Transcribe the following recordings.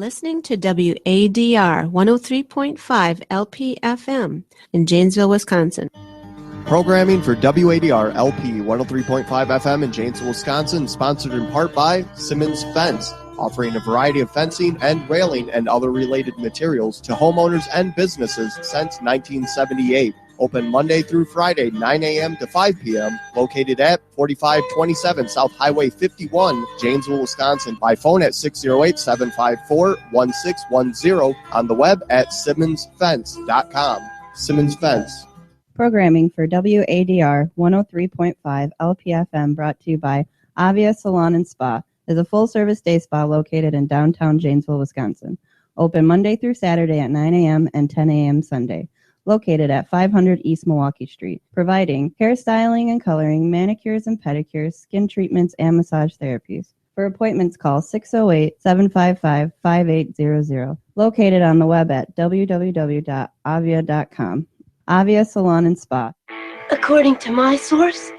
listening to WADR 103.5 LPFM in Janesville, Wisconsin. Programming for WADR LP 103.5 FM in Janesville, Wisconsin, sponsored in part by Simmons Fence, offering a variety of fencing and railing and other related materials to homeowners and businesses since 1978. Open Monday through Friday, 9 a.m. to 5 p.m., located at 4527 South Highway 51, Janesville, Wisconsin, by phone at 608-754-1610, on the web at simmonsfence.com. Simmons Fence. Programming for WADR 103.5 LPFM brought to you by Avia Salon and Spa is a full-service day spa located in downtown Janesville, Wisconsin. Open Monday through Saturday at 9 a.m. and 10 a.m. Sunday. Located at 500 East Milwaukee Street, providing hairstyling and coloring, manicures and pedicures, skin treatments, and massage therapies. For appointments, call 608-755-5800. Located on the web at www.avia.com. Avia Salon and Spa. According to my source,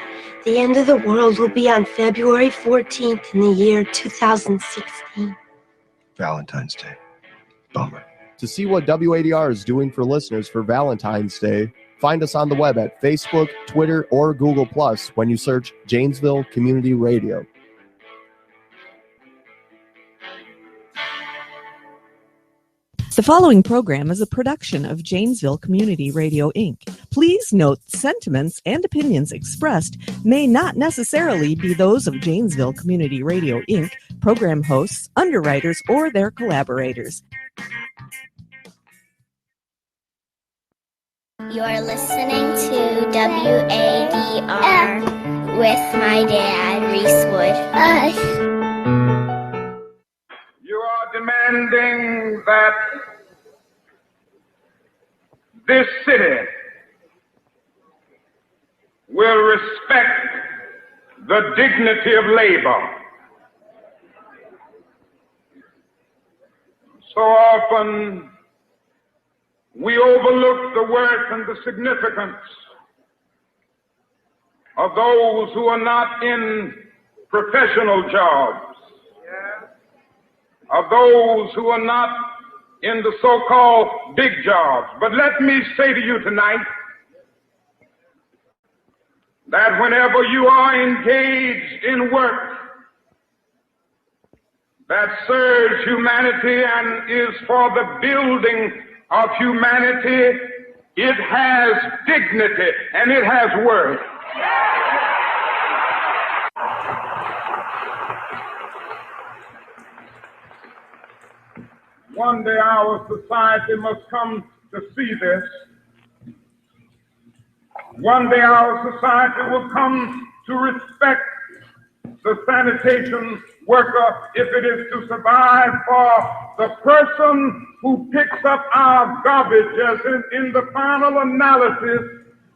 the end of the world will be on February 14th in the year 2016. Valentine's Day. Bummer. To see what WADR is doing for listeners for Valentine's Day, find us on the web at Facebook, Twitter, or Google+ when you search Janesville Community Radio. The following program is a production of Janesville Community Radio, Inc. Please note sentiments and opinions expressed may not necessarily be those of Janesville Community Radio, Inc., program hosts, underwriters, or their collaborators. You're listening to WADR with my dad, Reese Wood. You are demanding that this city will respect the dignity of labor. So often we overlook the worth and the significance of those who are not in professional jobs, of those who are not in the so-called big jobs. But let me say to you tonight that whenever you are engaged in work that serves humanity and is for the building of humanity, it has dignity and it has worth. One day our society must come to see this. One day our society will come to respect the sanitation worker if it is to survive, for the person who picks up our garbage as in the final analysis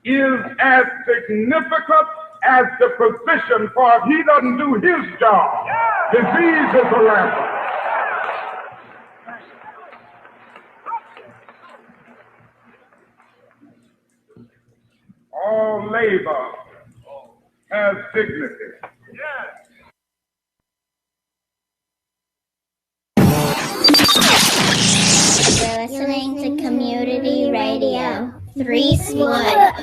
is as significant as the physician, for if he doesn't do his job, disease is rampant. All labor has dignity. You're listening to Community Radio. Reese Wood.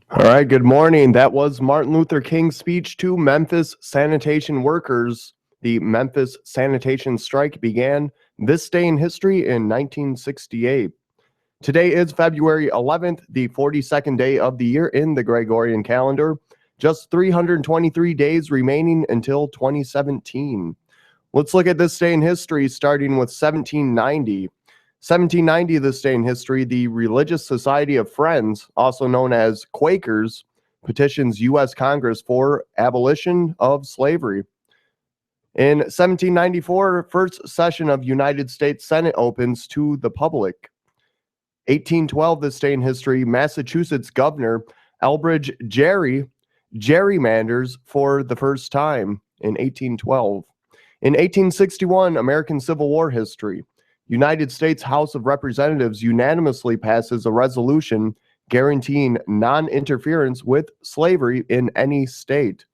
All right, good morning. That was Martin Luther King's speech to Memphis sanitation workers. The Memphis sanitation strike began this day in history in 1968. Today is February 11th, the 42nd day of the year in the Gregorian calendar. Just 323 days remaining until 2017. Let's look at this day in history, starting with 1790. 1790, this day in history, the Religious Society of Friends, also known as Quakers, petitions U.S. Congress for abolition of slavery. In 1794, first session of United States Senate opens to the public. 1812, this day in history, Massachusetts Governor Elbridge Gerry gerrymanders for the first time in 1812. In 1861, American Civil War history. United States House of Representatives unanimously passes a resolution guaranteeing non-interference with slavery in any state.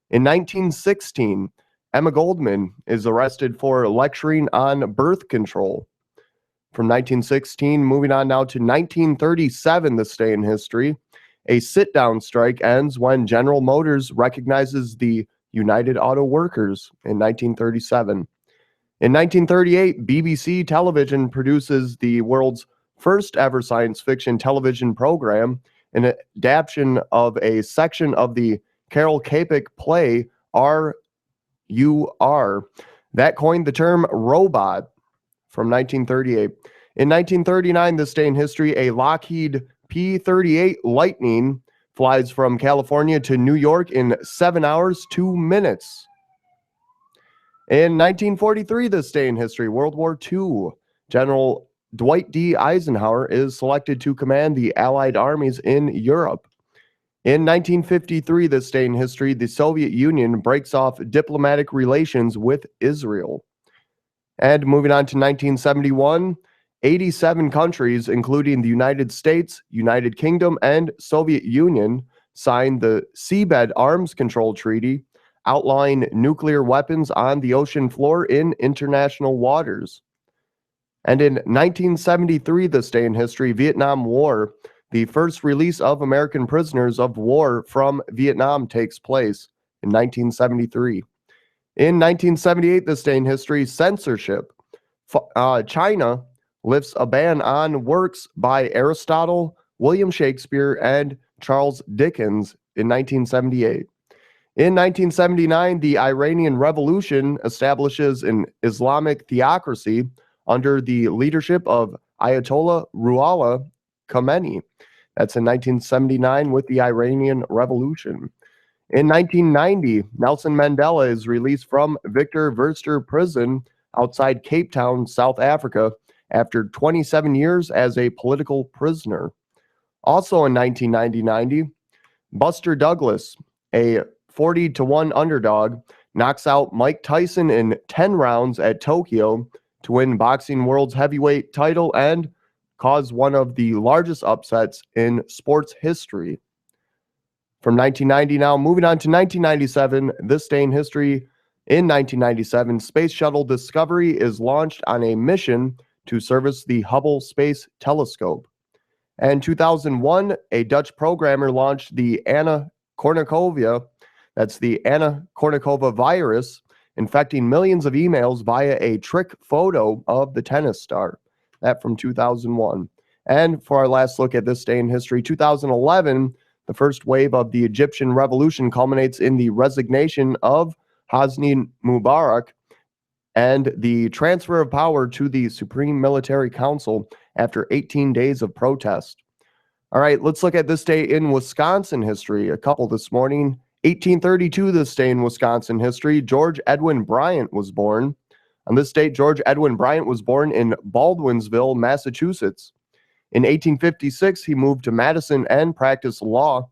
In 1916, Emma Goldman is arrested for lecturing on birth control. From 1916, moving on now to 1937, this day in history, a sit-down strike ends when General Motors recognizes the United Auto Workers in 1937. In 1938, BBC Television produces the world's first ever science fiction television program, an adaptation of a section of the Carol Capek play R.U.R. that coined the term robot. From 1938. In 1939, this day in history, a Lockheed P-38 Lightning flies from California to New York in 7 hours, 2 minutes. In 1943, this day in history, World War II, General Dwight D. Eisenhower is selected to command the Allied armies in Europe. In 1953, this day in history, the Soviet Union breaks off diplomatic relations with Israel. And moving on to 1971, 87 countries, including the United States, United Kingdom, and Soviet Union, signed the Seabed Arms Control Treaty, outlawing nuclear weapons on the ocean floor in international waters. And in 1973, this day in history, Vietnam War, the first release of American prisoners of war from Vietnam takes place in 1973. In 1978, this day in history, censorship. China lifts a ban on works by Aristotle, William Shakespeare, and Charles Dickens in 1978. In 1979, the Iranian Revolution establishes an Islamic theocracy under the leadership of Ayatollah Ruhollah Khomeini. That's in 1979 with the Iranian Revolution. In 1990, Nelson Mandela is released from Victor Verster Prison outside Cape Town, South Africa, after 27 years as a political prisoner. Also in 1990, Buster Douglas, a 40-1 underdog, knocks out Mike Tyson in 10 rounds at Tokyo to win boxing world's heavyweight title and cause one of the largest upsets in sports history. From 1990 now, moving on to 1997, this day in history, in 1997, Space Shuttle Discovery is launched on a mission to service the Hubble Space Telescope. And 2001, a Dutch programmer launched the Anna Kournikova, that's the Anna Kournikova virus, infecting millions of emails via a trick photo of the tennis star. That from 2001. And for our last look at this day in history, 2011, the first wave of the Egyptian revolution culminates in the resignation of Hosni Mubarak and the transfer of power to the Supreme Military Council after 18 days of protest. All right, let's look at this day in Wisconsin history. A couple this morning. 1832, this day in Wisconsin history, George Edwin Bryant was born. On this date, George Edwin Bryant was born in Baldwinsville, Massachusetts. In 1856, he moved to Madison and practiced law.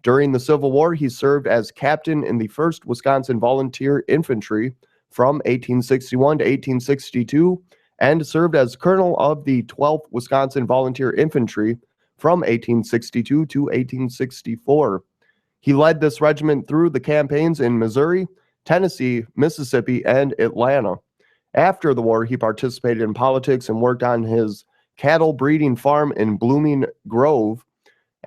During the Civil War, he served as captain in the 1st Wisconsin Volunteer Infantry from 1861 to 1862 and served as colonel of the 12th Wisconsin Volunteer Infantry from 1862 to 1864. He led this regiment through the campaigns in Missouri, Tennessee, Mississippi, and Atlanta. After the war, he participated in politics and worked on his cattle breeding farm in Blooming Grove.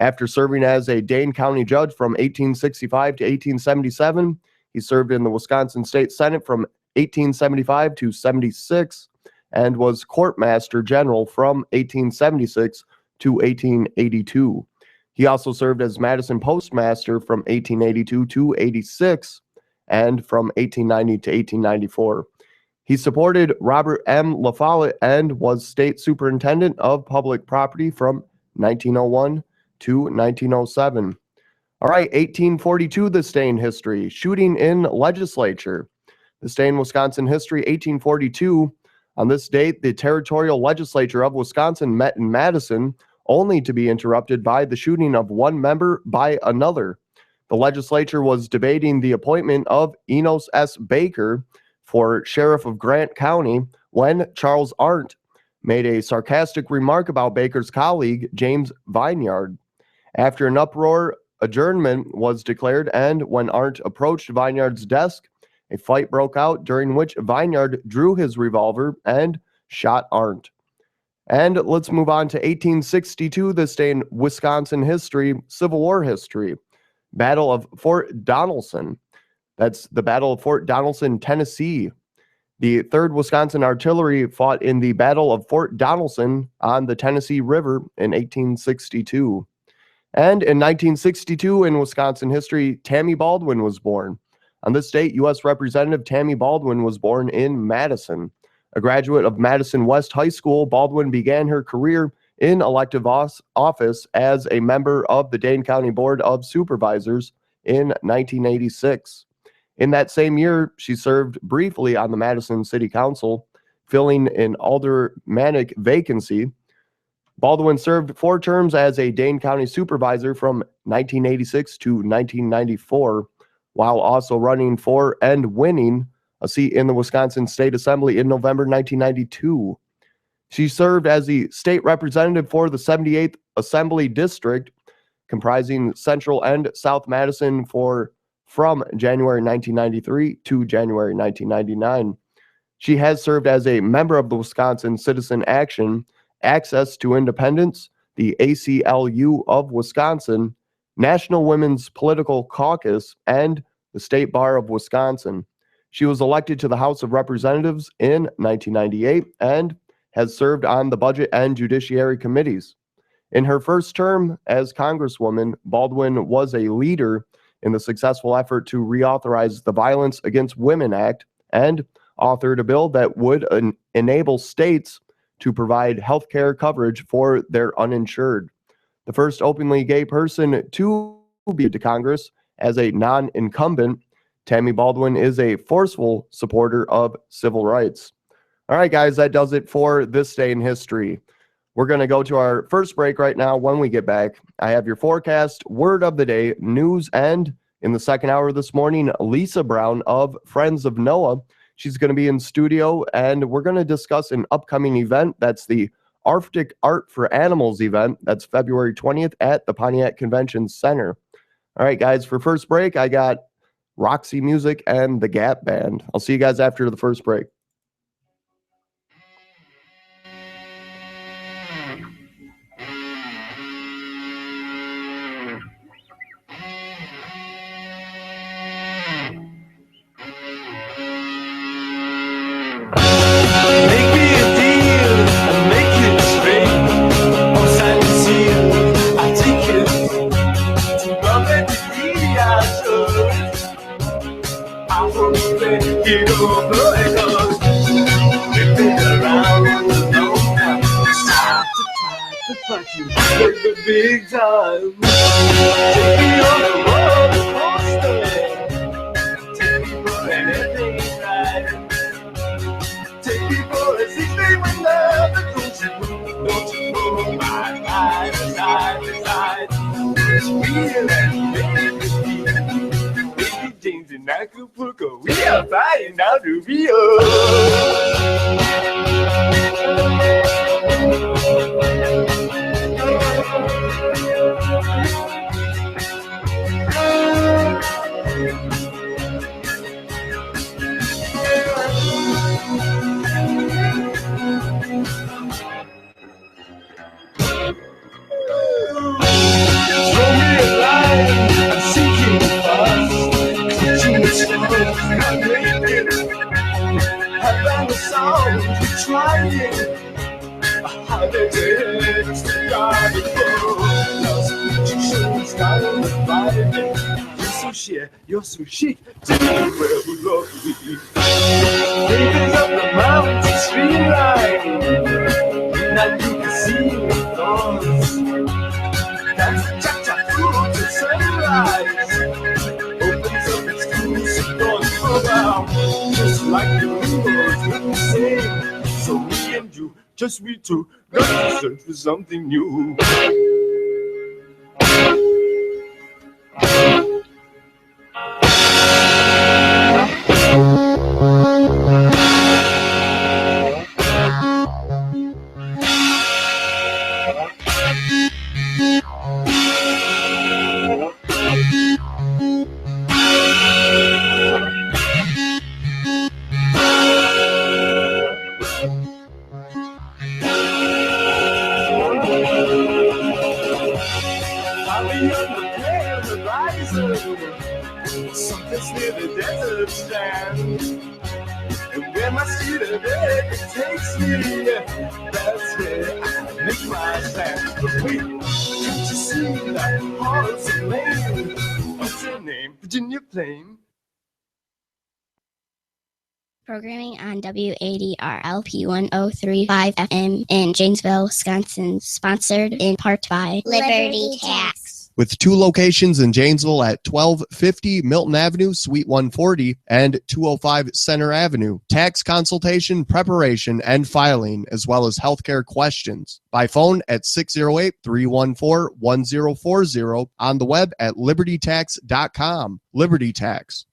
After serving as a Dane County judge from 1865 to 1877, he served in the Wisconsin State Senate from 1875 to 76 and was courtmaster general from 1876 to 1882. He also served as Madison postmaster from 1882 to 86 and from 1890 to 1894. He supported Robert M. La Follette and was state superintendent of public property from 1901 to 1907. All right, 1842, this day in history. Shooting in legislature. This day in Wisconsin history, 1842. On this date, the territorial legislature of Wisconsin met in Madison, only to be interrupted by the shooting of one member by another. The legislature was debating the appointment of Enos S. Baker for sheriff of Grant County when Charles Arndt made a sarcastic remark about Baker's colleague, James Vineyard. After an uproar, adjournment was declared, and when Arndt approached Vineyard's desk, a fight broke out during which Vineyard drew his revolver and shot Arndt. And let's move on to 1862, this day in Wisconsin history, Civil War history. Battle of Fort Donelson. That's the Battle of Fort Donelson, Tennessee. The 3rd Wisconsin Artillery fought in the Battle of Fort Donelson on the Tennessee River in 1862. And in 1962, in Wisconsin history, Tammy Baldwin was born. On this date, U.S. Representative Tammy Baldwin was born in Madison. A graduate of Madison West High School, Baldwin began her career in elective office as a member of the Dane County Board of Supervisors in 1986. In that same year, she served briefly on the Madison City Council, filling an aldermanic vacancy. Baldwin served 4 terms as a Dane County supervisor from 1986 to 1994, while also running for and winning a seat in the Wisconsin State Assembly in November 1992. She served as the state representative for the 78th Assembly District, comprising Central and South Madison from January 1993 to January 1999. She has served as a member of the Wisconsin Citizen Action, Access to Independence, the ACLU of Wisconsin, National Women's Political Caucus, and the State Bar of Wisconsin. She was elected to the House of Representatives in 1998 and has served on the Budget and Judiciary Committees. In her first term as Congresswoman, Baldwin was a leader in the successful effort to reauthorize the Violence Against Women Act and authored a bill that would enable states to provide health care coverage for their uninsured. The first openly gay person to be to Congress as a non-incumbent, Tammy Baldwin is a forceful supporter of civil rights. All right, guys, that does it for this day in history. We're going to go to our first break right now. When we get back, I have your forecast, word of the day, news, and in the second hour this morning, Lisa Brown of Friends of Noah. She's going to be in studio, and we're going to discuss an upcoming event. That's the Arctic Art for Animals event. That's February 20th at the Pontiac Convention Center. All right, guys, for first break, I got Roxy Music and the Gap Band. I'll see you guys after the first break. Big time. Take me on a roller coaster. Take me for anything right. Take me for a 6-day window. Don't you move my mind side to side. It's real and baby James and Acapulco. We are flying down to Rio. You're so chic, take me where we love you. Babies up the mountain streamline, now you can see the thorns. That's the cha-cha through to sunrise. Opens up its exclusive doors for now. Just like the windows look the same. So me and you, just we two, got to search for something new. this little desert strand. And where my street of it takes me, that's where I make my stand. But wait, can't you see the hearts of flame? What's your name? Virginia Plain. Programming on WADR LP 1035 FM in Janesville, Wisconsin, sponsored in part by Liberty Tax. With 2 locations in Janesville at 1250 Milton Avenue, Suite 140, and 205 Center Avenue. Tax consultation, preparation, and filing, as well as healthcare questions. By phone at 608-314-1040, on the web at libertytax.com. Liberty Tax.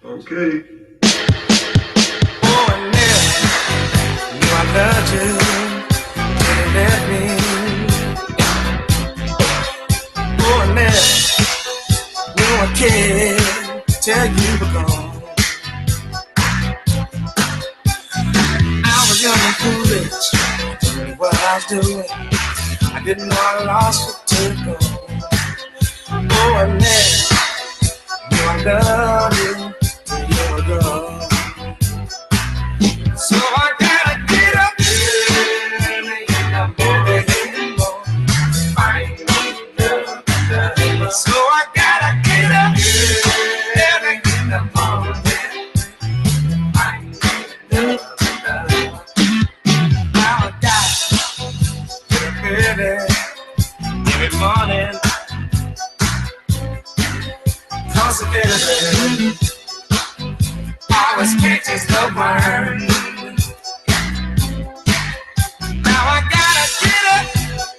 Okay. Oh, and then knew I loved you till you left me. Oh, and then knew I cared till you were gone. I was young and foolish, didn't know what I was doing. I didn't know I lost what to go. Oh, and then knew I loved you. So I gotta get up early in the morning, find me love. So I gotta get up early in the morning, find me love. I'll die early every morning, 'cause of everything. I was catching the worm. Now I gotta get up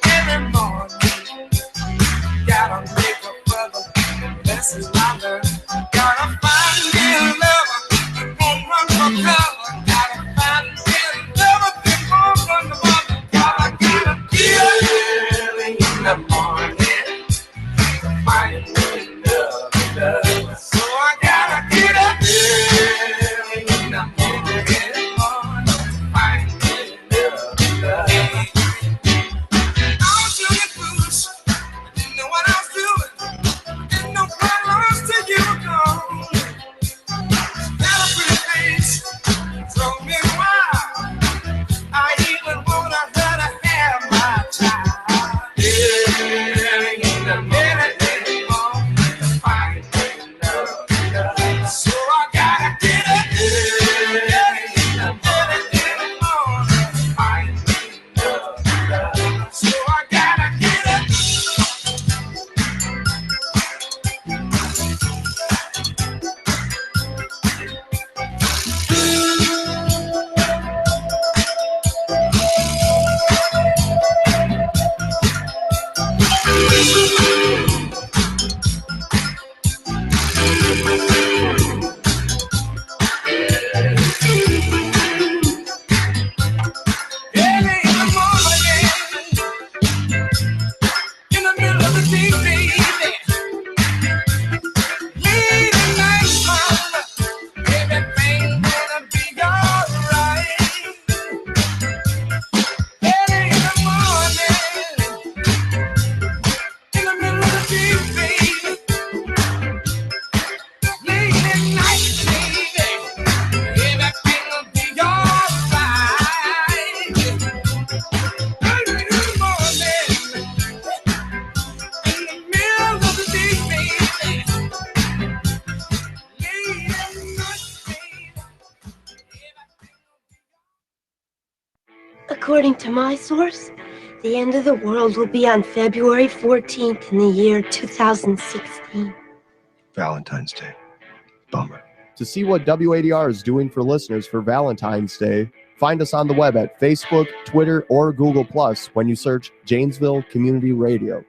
every morning. Gotta make up for the lessons I learned. Gotta find me a lover, won't run for cover. Gotta find me a lover, won't run for cover. Gotta get up early in the morning. Find me love. So I gotta get up early in the morning. Find me love. I was young and foolish. I didn't know what I was doing. Didn't know what I was till you were gone. Had a pretty face, drove me wild. I even wanna her to have my child. Early in the morning, find me love. So I gotta get up early in the morning, find me love. So I gotta get up. Early in the morning, in the middle of the day, baby. Late at night, mama, everything gonna be alright. Early in the morning, in the middle of the day, baby. Late at night, baby, everything gonna be alright. Early in the morning, in the middle of the day, baby. Late at night, baby. According to my source, the end of the world will be on February 14th in the year 2016. Valentine's Day. Bummer. To see what WADR is doing for listeners for Valentine's Day, find us on the web at Facebook, Twitter, or Google Plus when you search Janesville Community Radio.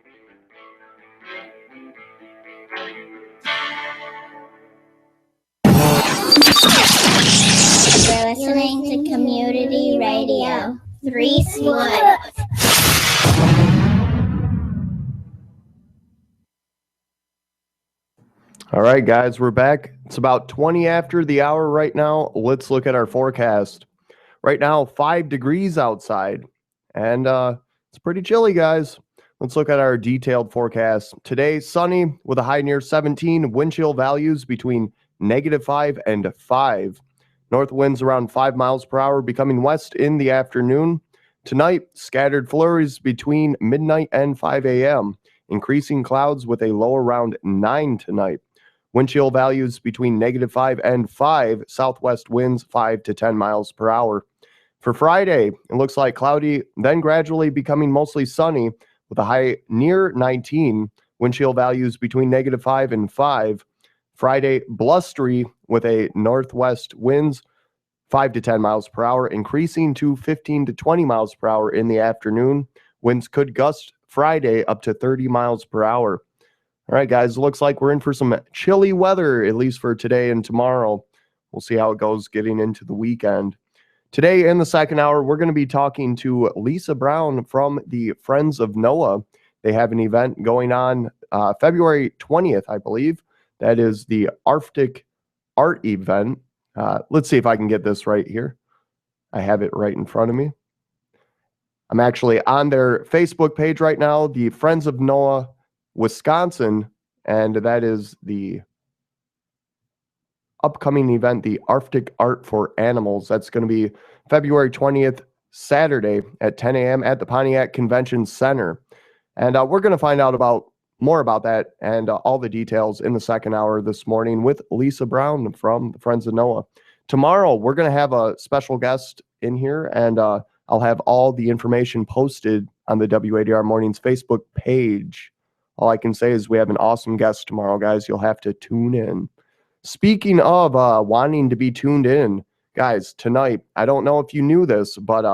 You're listening to Community Radio. Reese Wood. All right, guys, we're back. It's about 20 after the hour right now. Let's look at our forecast. Right now, 5 degrees outside. and it's pretty chilly, guys. Let's look at our detailed forecast. Today, sunny with a high near 17, wind chill values between -5 and 5. North winds around 5 miles per hour, becoming west in the afternoon. Tonight, scattered flurries between midnight and 5 a.m., increasing clouds with a low around 9 tonight. Wind chill values between -5 and 5, southwest winds 5 to 10 miles per hour. For Friday, it looks like cloudy, then gradually becoming mostly sunny with a high near 19, wind chill values between -5 and 5. Friday, blustery with a northwest winds 5 to 10 miles per hour, increasing to 15 to 20 miles per hour in the afternoon. Winds could gust Friday up to 30 miles per hour. All right, guys, looks like we're in for some chilly weather, at least for today and tomorrow. We'll see how it goes getting into the weekend. Today in the second hour, we're going to be talking to Lisa Brown from the Friends of NOAA. They have an event going on February 20th, I believe. That is the Arctic Art Event. Let's see if I can get this right here. I have it right in front of me. I'm actually on their Facebook page right now, the Friends of NOAA Wisconsin, and that is the upcoming event, the Arctic Art for Animals. That's going to be February 20th, Saturday at 10 a.m. at the Pontiac Convention Center. And we're going to find out more about that and all the details in the second hour this morning with Lisa Brown from the Friends of NOAA. Tomorrow, we're going to have a special guest in here, and I'll have all the information posted on the WADR Morning's Facebook page. All I can say is we have an awesome guest tomorrow, guys. You'll have to tune in. Speaking of wanting to be tuned in, guys, tonight, I don't know if you knew this, but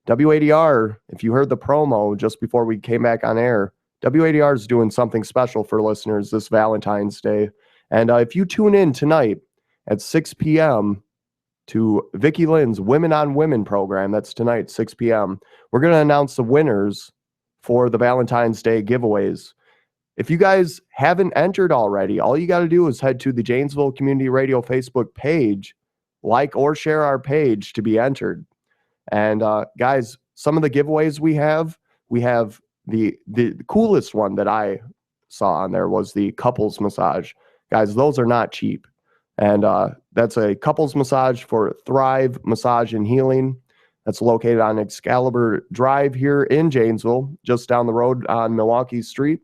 WADR, if you heard the promo just before we came back on air, WADR is doing something special for listeners this Valentine's Day. And if you tune in tonight at 6 p.m. to Vicki Lynn's Women on Women program, that's tonight, 6 p.m., we're going to announce the winners for the Valentine's Day giveaways. If you guys haven't entered already, all you got to do is head to the Janesville Community Radio Facebook page, like or share our page to be entered. And guys, some of the giveaways we have the coolest one that I saw on there was the couples massage. Guys, those are not cheap. And that's a couples massage for Thrive Massage and Healing. That's located on Excalibur Drive here in Janesville, just down the road on Milwaukee Street.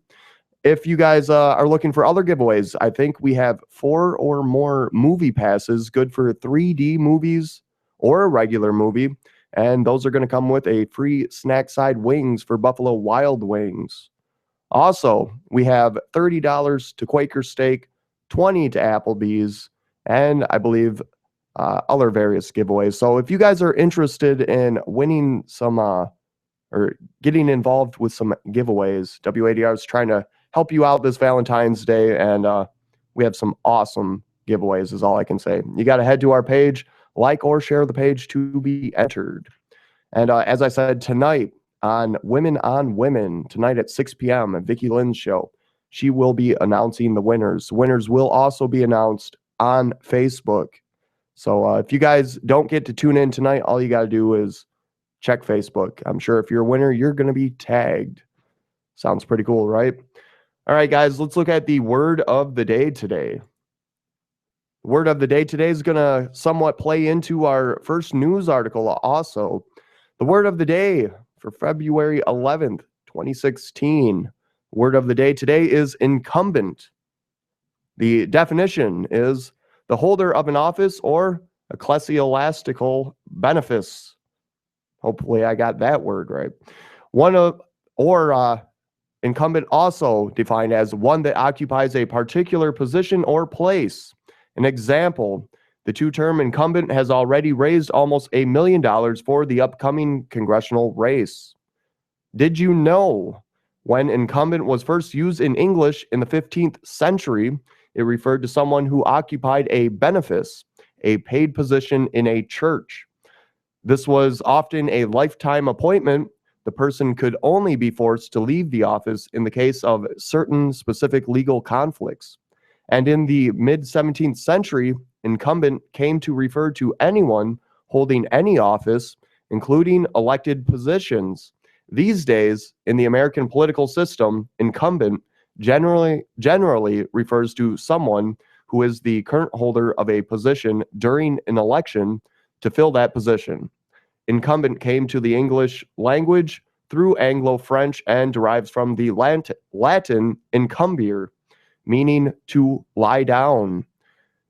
If you guys are looking for other giveaways, I think we have 4 or more movie passes, good for 3D movies or a regular movie. And those are going to come with a free snack side wings for Buffalo Wild Wings. Also, we have $30 to Quaker Steak, $20 to Applebee's, and I believe other various giveaways. So if you guys are interested in winning some or getting involved with some giveaways, WADR is trying to help you out this Valentine's Day, and we have some awesome giveaways is all I can say. You got to head to our page, like or share the page to be entered. And as I said, tonight on Women, tonight at 6 p.m. at Vicki Lynn's show, she will be announcing the winners. Winners will also be announced on Facebook. So if you guys don't get to tune in tonight, all you got to do is check Facebook. I'm sure if you're a winner, you're going to be tagged. Sounds pretty cool, right? All right, guys, let's look at the word of the day today. The word of the day today is going to somewhat play into our first news article also. The word of the day for February 11th, 2016. Word of the day today is incumbent. The definition is the holder of an office or ecclesiastical benefice. Hopefully I got that word right. Incumbent also defined as one that occupies a particular position or place. An example, the two-term incumbent has already raised almost $1 million for the upcoming congressional race. Did you know when incumbent was first used in English in the 15th century, it referred to someone who occupied a benefice, a paid position in a church. This was often a lifetime appointment. The person could only be forced to leave the office in the case of certain specific legal conflicts. And in the mid-17th century, incumbent came to refer to anyone holding any office, including elected positions. These days, in the American political system, incumbent generally refers to someone who is the current holder of a position during an election to fill that position. Incumbent came to the English language through Anglo-French and derives from the Latin incumbere, meaning to lie down.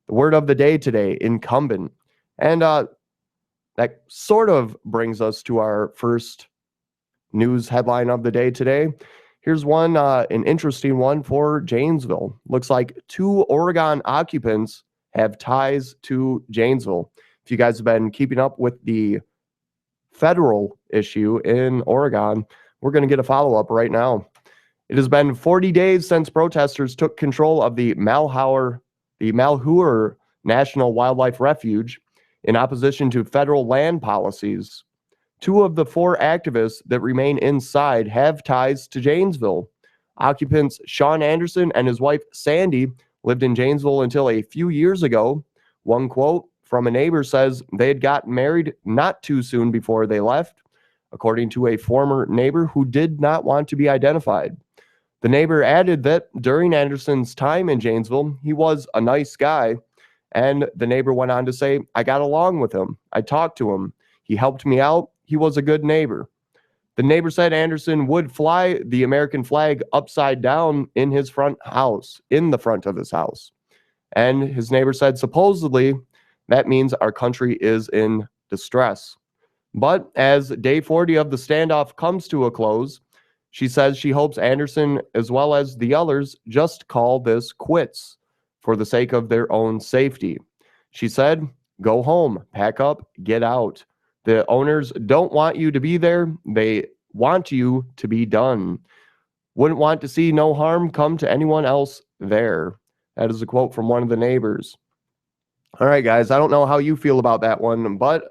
The word of the day today, incumbent. And that sort of brings us to our first news headline of the day today. Here's one, an interesting one for Janesville. Looks like 2 Oregon occupants have ties to Janesville. If you guys have been keeping up with the federal issue in Oregon, we're going to get a follow-up right now. It has been 40 days since protesters took control of the Malheur National Wildlife Refuge in opposition to federal land policies. 2 of the 4 activists that remain inside have ties to Janesville. Occupants Sean Anderson and his wife Sandy lived in Janesville until a few years ago. One quote from a neighbor says they had gotten married not too soon before they left, according to a former neighbor who did not want to be identified. The neighbor added that during Anderson's time in Janesville, he was a nice guy, and the neighbor went on to say, "I got along with him. I talked to him. He helped me out. He was a good neighbor." The neighbor said Anderson would fly the American flag upside down in his front house, in the front of his house. And his neighbor said supposedly that means our country is in distress. But as day 40 of the standoff comes to a close, she says she hopes Anderson, as well as the others, just call this quits for the sake of their own safety. She said, "Go home, pack up, get out. The owners don't want you to be there. They want you to be done. Wouldn't want to see no harm come to anyone else there." That is a quote from one of the neighbors. All right, guys, I don't know how you feel about that one, but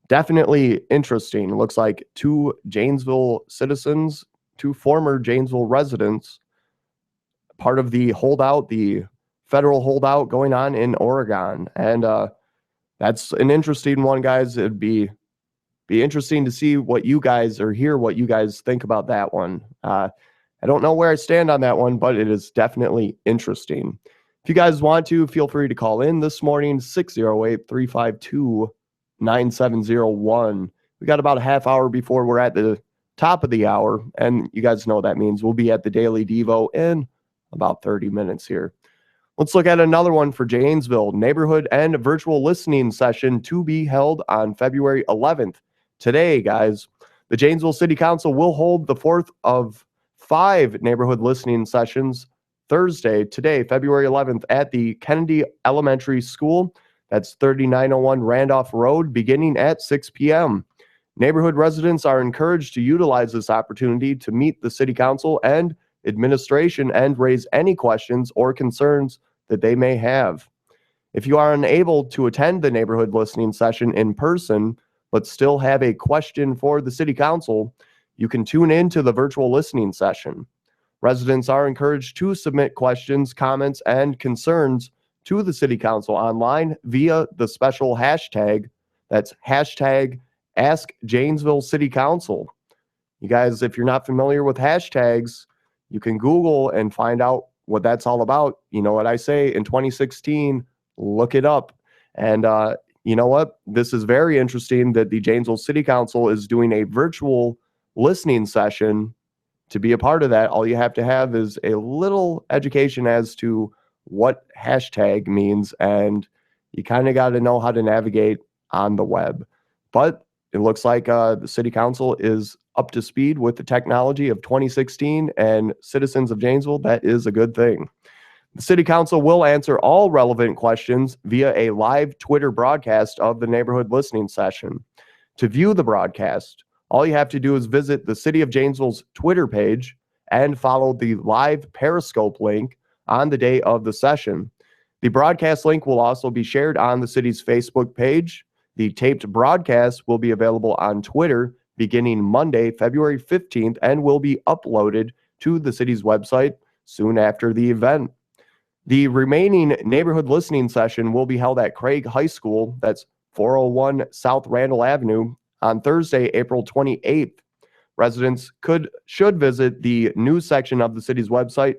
definitely interesting. It looks like 2 Janesville citizens, 2 former Janesville residents, part of the holdout, the federal holdout going on in Oregon. And that's an interesting one, guys. It'd be interesting to see what you guys, or hear what you guys think about that one. I don't know where I stand on that one, but it is definitely interesting. If you guys want to, feel free to call in this morning, 608-352-9701. We got about a half hour before we're at the top of the hour, and you guys know what that means. We'll be at the Daily Devo in about 30 minutes here. Let's look at another one for Janesville. Neighborhood and virtual listening session to be held on February 11th. Today, guys, the Janesville City Council will hold the 4th of 5 neighborhood listening sessions Thursday, today, February 11th, at the Kennedy Elementary School. That's 3901 Randolph Road, beginning at 6 p.m. Neighborhood residents are encouraged to utilize this opportunity to meet the City Council and administration and raise any questions or concerns that they may have. If you are unable to attend the neighborhood listening session in person, but still have a question for the City Council, you can tune in to the virtual listening session. Residents are encouraged to submit questions, comments, and concerns to the City Council online via the special hashtag. That's hashtag AskJanesvilleCityCouncil. You guys, if you're not familiar with hashtags, you can Google and find out what that's all about. You know what I say, in 2016, look it up. And you know what? This is very interesting that the Janesville City Council is doing a virtual listening session. To be a part of that, all you have to have is a little education as to what hashtag means, and you kind of got to know how to navigate on the web. But it looks like the City Council is up to speed with the technology of 2016, and citizens of Janesville, that is a good thing. The City Council will answer all relevant questions via a live Twitter broadcast of the neighborhood listening session. To view the broadcast, all you have to do is visit the City of Janesville's Twitter page and follow the live Periscope link on the day of the session. The broadcast link will also be shared on the city's Facebook page. The taped broadcast will be available on Twitter beginning Monday, February 15th, and will be uploaded to the city's website soon after the event. The remaining neighborhood listening session will be held at Craig High School, that's 401 South Randall Avenue, on Thursday, April 28th. Residents should visit the news section of the city's website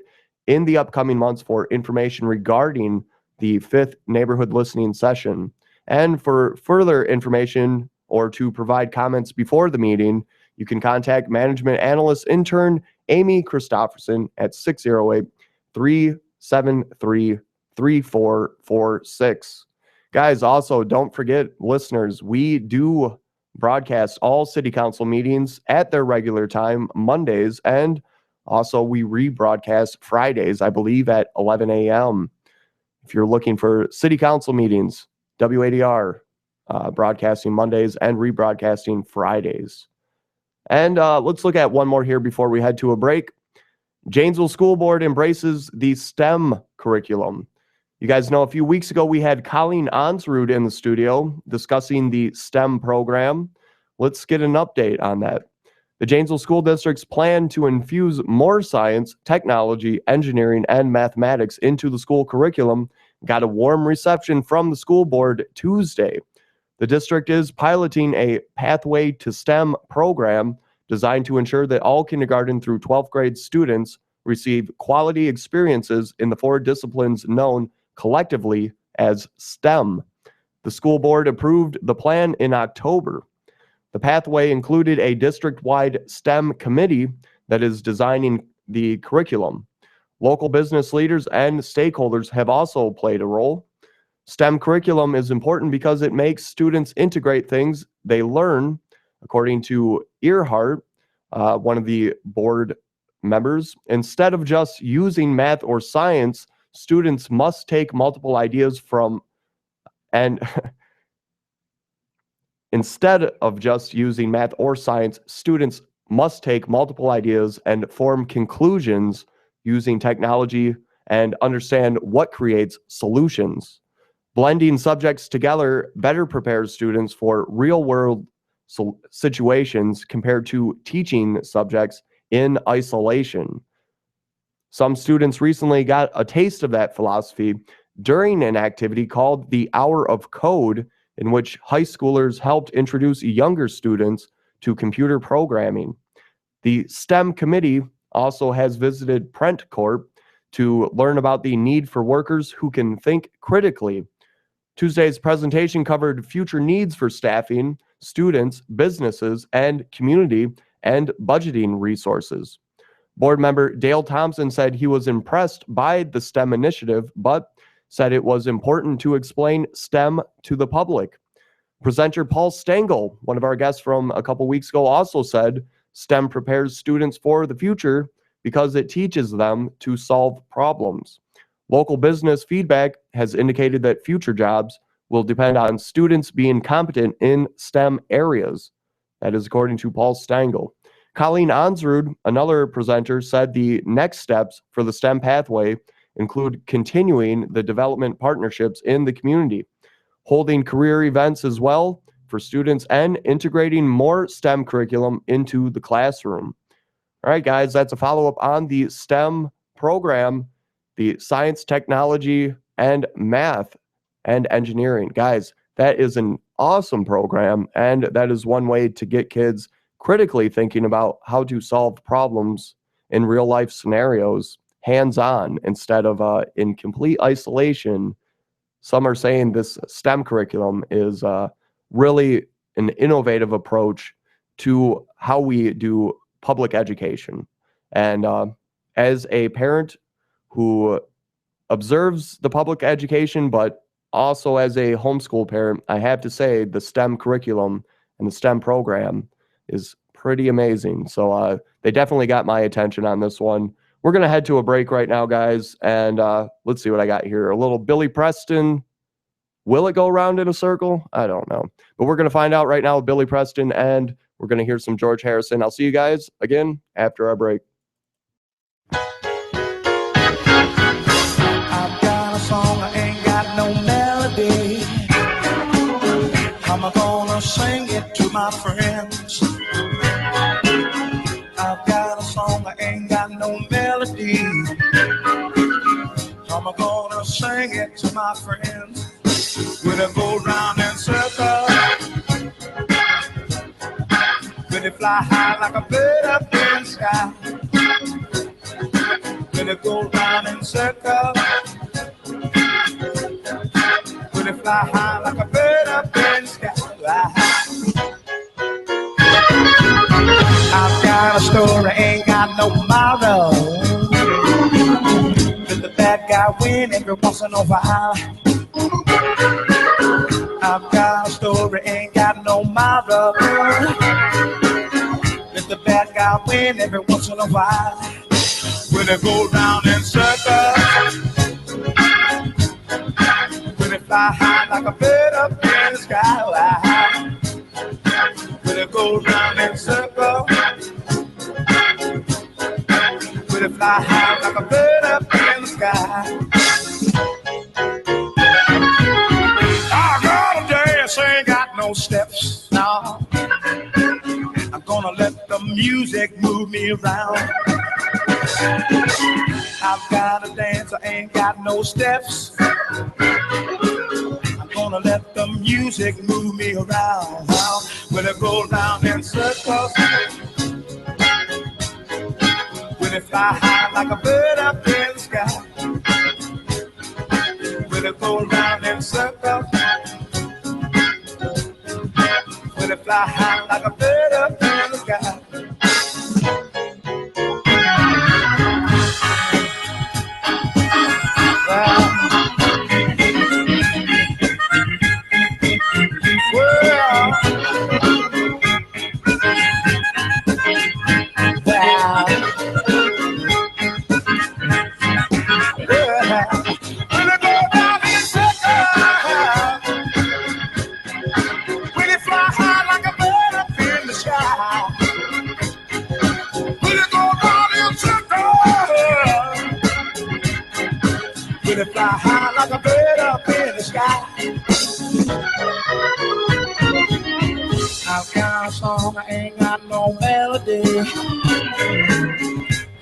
in the upcoming months for information regarding the 5th neighborhood listening session. And for further information or to provide comments before the meeting, you can contact management analyst intern Amy Christofferson at 608-373-3446. Guys, also don't forget, listeners, we do broadcast all city council meetings at their regular time, Mondays, and also we rebroadcast Fridays, I believe, at 11 a.m. If you're looking for city council meetings, WADR, broadcasting Mondays and rebroadcasting Fridays. And let's look at one more here before we head to a break. Janesville School Board embraces the STEM curriculum. You guys know a few weeks ago we had Colleen Onsrud in the studio discussing the STEM program. Let's get an update on that. The Janesville School District's plan to infuse more science, technology, engineering, and mathematics into the school curriculum got a warm reception from the school board Tuesday. The district is piloting a Pathway to STEM program designed to ensure that all kindergarten through 12th grade students receive quality experiences in the 4 disciplines known collectively as STEM. The school board approved the plan in October. The pathway included a district-wide STEM committee that is designing the curriculum. Local business leaders and stakeholders have also played a role. STEM curriculum is important because it makes students integrate things they learn, according to Earhart, one of the board members. Instead of just using math or science, students must take multiple ideas from and instead of just using math or science, students must take multiple ideas and form conclusions using technology and understand what creates solutions. Blending subjects together better prepares students for real-world situations compared to teaching subjects in isolation. Some students recently got a taste of that philosophy during an activity called the Hour of Code, in which high schoolers helped introduce younger students to computer programming. The STEM committee also has visited Prent Corp to learn about the need for workers who can think critically. Tuesday's presentation covered future needs for staffing, students, businesses, and community, and budgeting resources. Board member Dale Thompson said he was impressed by the STEM initiative, but said it was important to explain STEM to the public. Presenter Paul Stengel, one of our guests from a couple weeks ago, also said STEM prepares students for the future because it teaches them to solve problems. Local business feedback has indicated that future jobs will depend on students being competent in STEM areas. That is according to Paul Stengel. Colleen Onsrud, another presenter, said the next steps for the STEM pathway include continuing the development partnerships in the community, holding career events as well for students, and integrating more STEM curriculum into the classroom. All right, guys, that's a follow-up on the STEM program, the science, technology, and math and engineering. Guys, that is an awesome program, and that is one way to get kids critically thinking about how to solve problems in real-life scenarios, hands-on, instead of in complete isolation. Some are saying this STEM curriculum is really an innovative approach to how we do public education. And as a parent who observes the public education, but also as a homeschool parent, I have to say the STEM curriculum and the STEM program is pretty amazing. So they definitely got my attention on this one. We're going to head to a break right now, guys, and let's see what I got here. A little Billy Preston. Will it go around in a circle? I don't know. But we're going to find out right now with Billy Preston, and we're going to hear some George Harrison. I'll see you guys again after our break. I've got a song, I ain't got no melody. I'm gonna sing it to my friends. I've got a song, I ain't got no melody. I'm gonna sing it to my friends. We'll go round in circles When it fly high like a bird up in the sky. When it go round in circles. When it fly high like a bird up in the sky. I've got a story, ain't got no motto. Let the bad guy win every once in a while. I've got a story, ain't got no motto. Let the bad guy win every once in a while. When it go round in circles. When it fly high like a bird up in the sky. When it go round in circles. When it fly high like a bird up in the sky. I gotta dance, ain't got no steps, no. I'm gonna let the music move me around. I've got to dance, I ain't got no steps. I'm gonna let the music move me around. When it goes round in circles. When it fly high like a bird up in the sky. When it goes round in circles. When it fly high like a bird up in the sky. Fly high like a bird up in the sky. I've got a song, I ain't got no melody.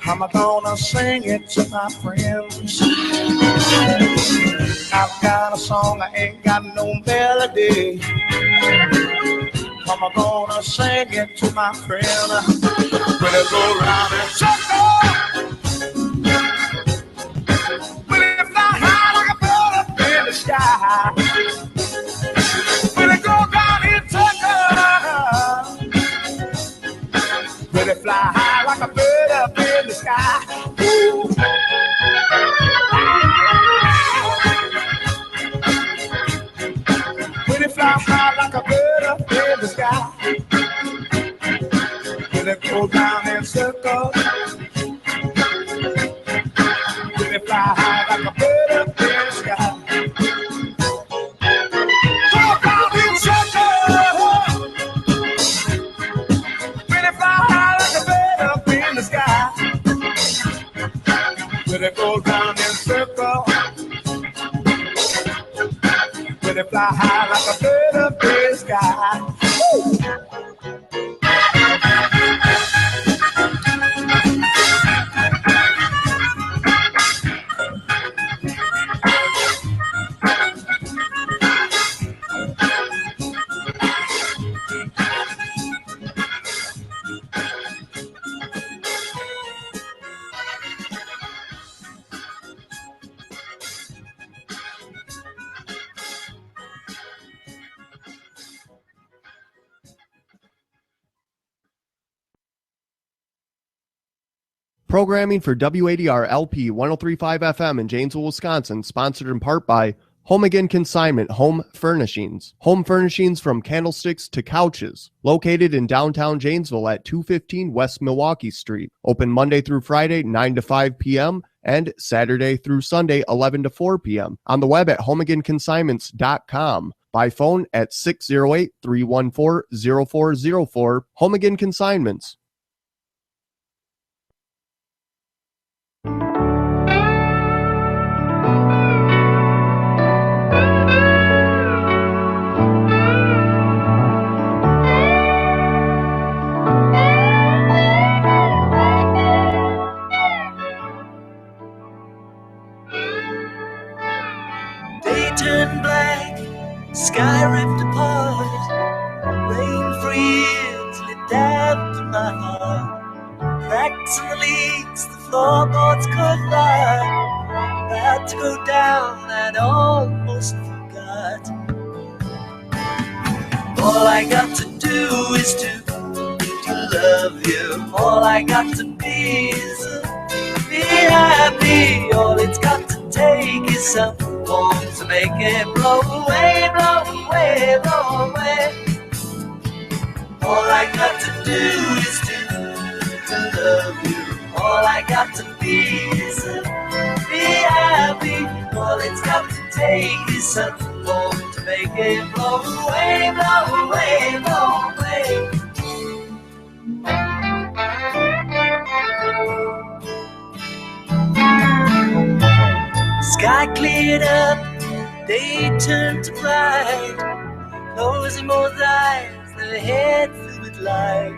I'm gonna sing it to my friends. I've got a song, I ain't got no melody. I'm gonna sing it to my friend. When it go round and circle. Sky. When it go down in circles. When it fly high like a bird up in the sky. Ooh. When it fly high like a bird up in the sky. When it go down in circles. When it fly high like a bird up in the sky. When it goes down in circles. When it fly high like a bird up in the sky. Programming for WADR LP 103.5 FM in Janesville, Wisconsin, sponsored in part by Home Again Consignment Home Furnishings. Home furnishings from candlesticks to couches. Located in downtown Janesville at 215 West Milwaukee Street. Open Monday through Friday, 9 to 5 p.m. and Saturday through Sunday, 11 to 4 p.m. On the web at homeagainconsignments.com. By phone at 608-314-0404. Home Again Consignments. Turned black, sky ripped apart, rain freeze, lit down cracks in the leaks, the floorboards collide. About to go down, I'd almost forgot. All I got to do is to love you. All I got to be is be happy. All it's got to take is someone to make it blow away, blow away, blow away. All I got to do is to love you. All I got to be is be happy. All it's got to take is someone to make it blow away, blow away, blow away. Sky cleared up, day turned to black. Closing both eyes, the head filled with light.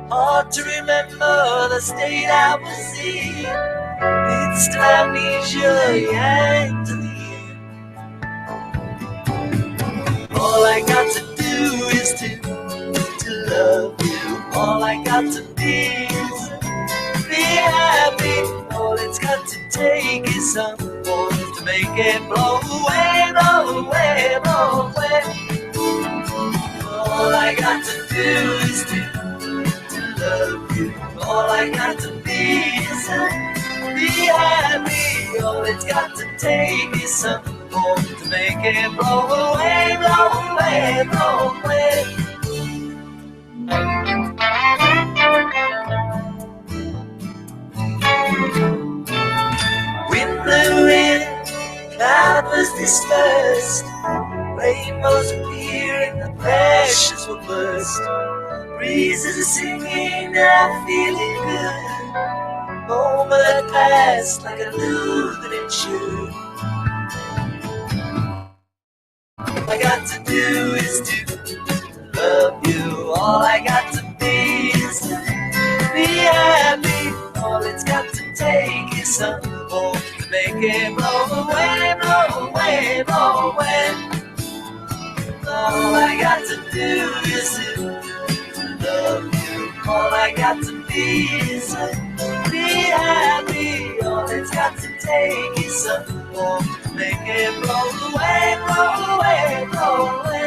Hard to remember the state I was in. It's still amnesia, yeah, to the end. All I got to do is to love you. All I got to be is be happy. All it's got to take is someone to make it blow away, blow away, blow away. All I got to do is to love you. All I got to be is be happy. All it's got to take is someone to make it blow away, blow away, blow away. Wind blew in, cloud was dispersed. Rainbows appear and the pressures will burst. Breezes are singing, I'm feeling good. Moment that passed like I knew that it should. All I got to do is to love you. All I got to be is to be happy. All it's got to take is someone to make it blow away, blow away, blow away. All I got to do is to love you. All I got to be is be happy. All it's got to take is someone to make it blow away, blow away, blow away.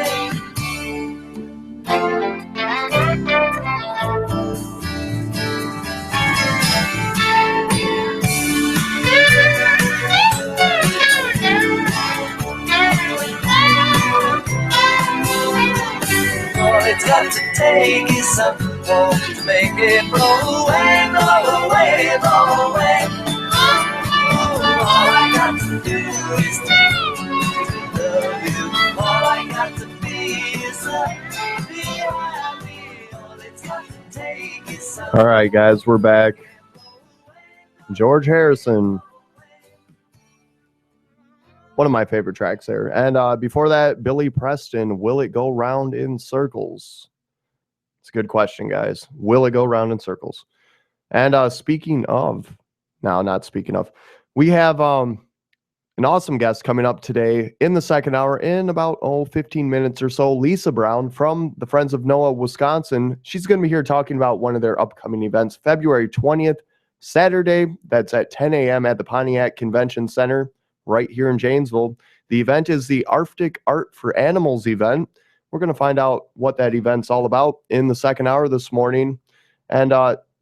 All it's got to take is someone to make it blow away, blow away, blow away. All I got to do is to love you. All I got to be is be happy. All it's got to take is someone. All right, guys, we're back. George Harrison. One of my favorite tracks there. And before that, Billy Preston, Will It Go Round in Circles? It's a good question, guys. Will it go round in circles? And speaking of, we have an awesome guest coming up today in the second hour in about 15 minutes or so. Lisa Brown from the Friends of Noah, Wisconsin. She's going to be here talking about one of their upcoming events, February 20th, Saturday. That's at 10 a.m. at the Pontiac Convention Center right here in Janesville. The event is the Arctic Art for Animals event. We're going to find out what that event's all about in the second hour this morning. And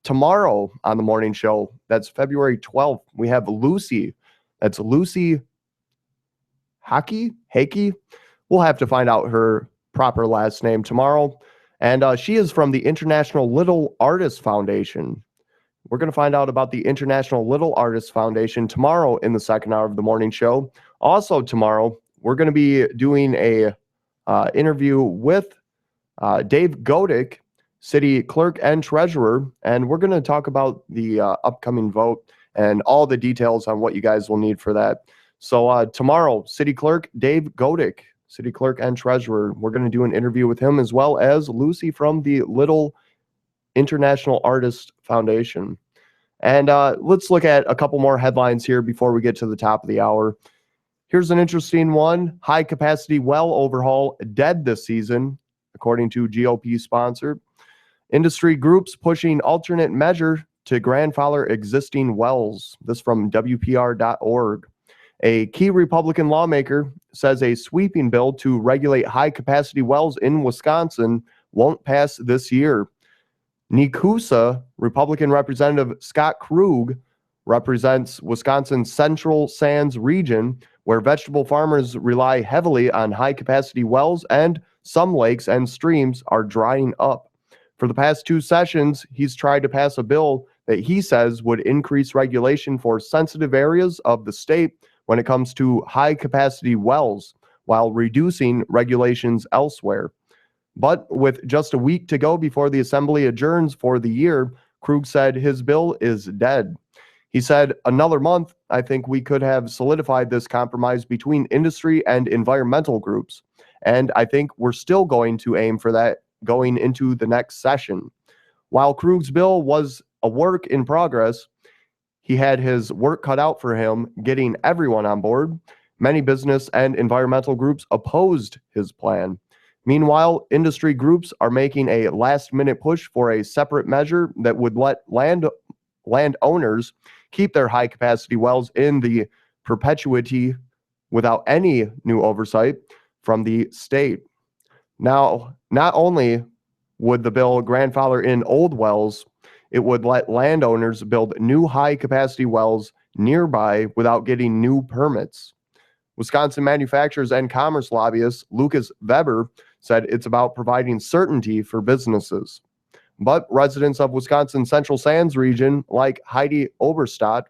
tomorrow on the morning show, that's February 12th, we have Lucy. That's Lucy Hakey. We'll have to find out her proper last name tomorrow. And she is from the International Little Artists Foundation. We're going to find out about the International Little Artists Foundation tomorrow in the second hour of the morning show. Also tomorrow, we're going to be doing a interview with Dave Godick, City Clerk and Treasurer, and we're going to talk about the upcoming vote and all the details on what you guys will need for that. So tomorrow, City Clerk Dave Godick, City Clerk and Treasurer, we're going to do an interview with him, as well as Lucy from the Little International Artist Foundation. And let's look at a couple more headlines here before we get to the top of the hour. Here's an interesting one. High capacity well overhaul dead this season, according to GOP sponsor. Industry groups pushing alternate measure to grandfather existing wells. This from WPR.org. A key Republican lawmaker says a sweeping bill to regulate high-capacity wells in Wisconsin won't pass this year. Nikusa Republican Representative Scott Krug represents Wisconsin's Central Sands region, where vegetable farmers rely heavily on high-capacity wells, and some lakes and streams are drying up. For the past 2 sessions, he's tried to pass a bill that he says would increase regulation for sensitive areas of the state when it comes to high-capacity wells, while reducing regulations elsewhere. But with just a week to go before the assembly adjourns for the year, Krug said his bill is dead. He said, another month, I think we could have solidified this compromise between industry and environmental groups. And I think we're still going to aim for that going into the next session. While Krug's bill was a work in progress, he had his work cut out for him getting everyone on board. Many business and environmental groups opposed his plan. Meanwhile, industry groups are making a last-minute push for a separate measure that would let landowners keep their high-capacity wells in the perpetuity without any new oversight from the state. Now, not only would the bill grandfather in old wells, it would let landowners build new high-capacity wells nearby without getting new permits. Wisconsin manufacturers and commerce lobbyist Lucas Weber said it's about providing certainty for businesses. But residents of Wisconsin's Central Sands region, like Heidi Oberstadt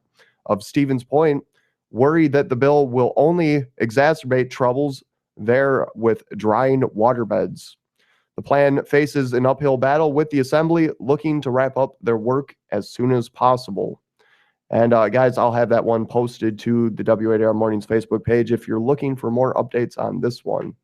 of Stevens Point, worry that the bill will only exacerbate troubles there with drying waterbeds. The plan faces an uphill battle with the assembly looking to wrap up their work as soon as possible. And guys, I'll have that one posted to the WADR Morning's Facebook page if you're looking for more updates on this one.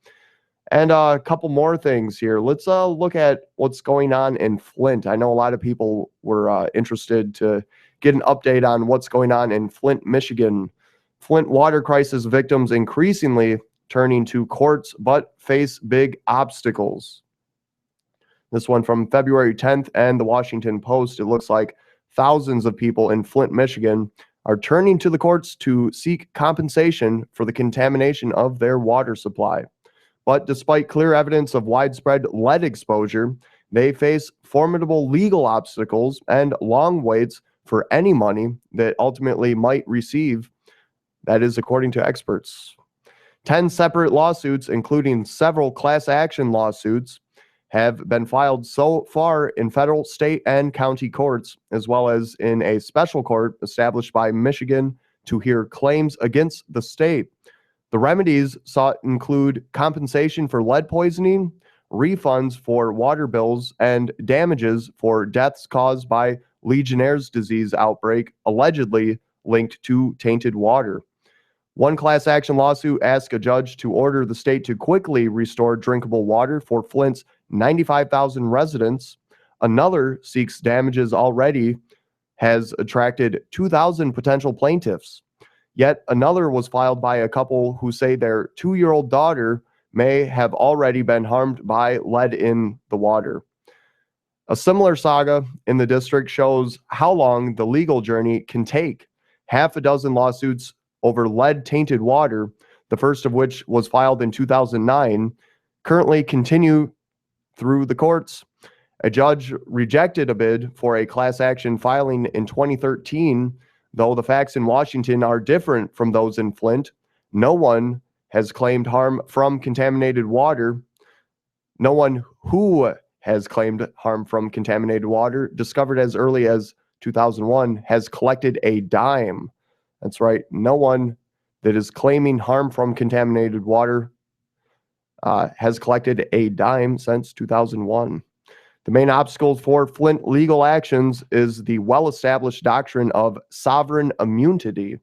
And a couple more things here. Let's look at what's going on in Flint. I know a lot of people were interested to get an update on what's going on in Flint, Michigan. Flint water crisis victims increasingly turning to courts, but face big obstacles. This one from February 10th and the Washington Post. It looks like thousands of people in Flint, Michigan are turning to the courts to seek compensation for the contamination of their water supply. But despite clear evidence of widespread lead exposure, they face formidable legal obstacles and long waits for any money that ultimately might receive. That is according to experts. 10 separate lawsuits, including several class action lawsuits, have been filed so far in federal, state, and county courts, as well as in a special court established by Michigan to hear claims against the state. The remedies sought include compensation for lead poisoning, refunds for water bills, and damages for deaths caused by Legionnaire's disease outbreak allegedly linked to tainted water. One class action lawsuit asked a judge to order the state to quickly restore drinkable water for Flint's 95,000 residents. Another seeks damages already has attracted 2,000 potential plaintiffs. Yet another was filed by a couple who say their 2-year-old daughter may have already been harmed by lead in the water. A similar saga in the district shows how long the legal journey can take. Half a dozen lawsuits over lead-tainted water, the first of which was filed in 2009, currently continue through the courts. A judge rejected a bid for a class action filing in 2013, though the facts in Washington are different from those in Flint. No one has claimed harm from contaminated water. No one who has claimed harm from contaminated water, discovered as early as 2001, has collected a dime. That's right. No one that is claiming harm from contaminated water has collected a dime since 2001. The main obstacle for Flint legal actions is the well-established doctrine of sovereign immunity.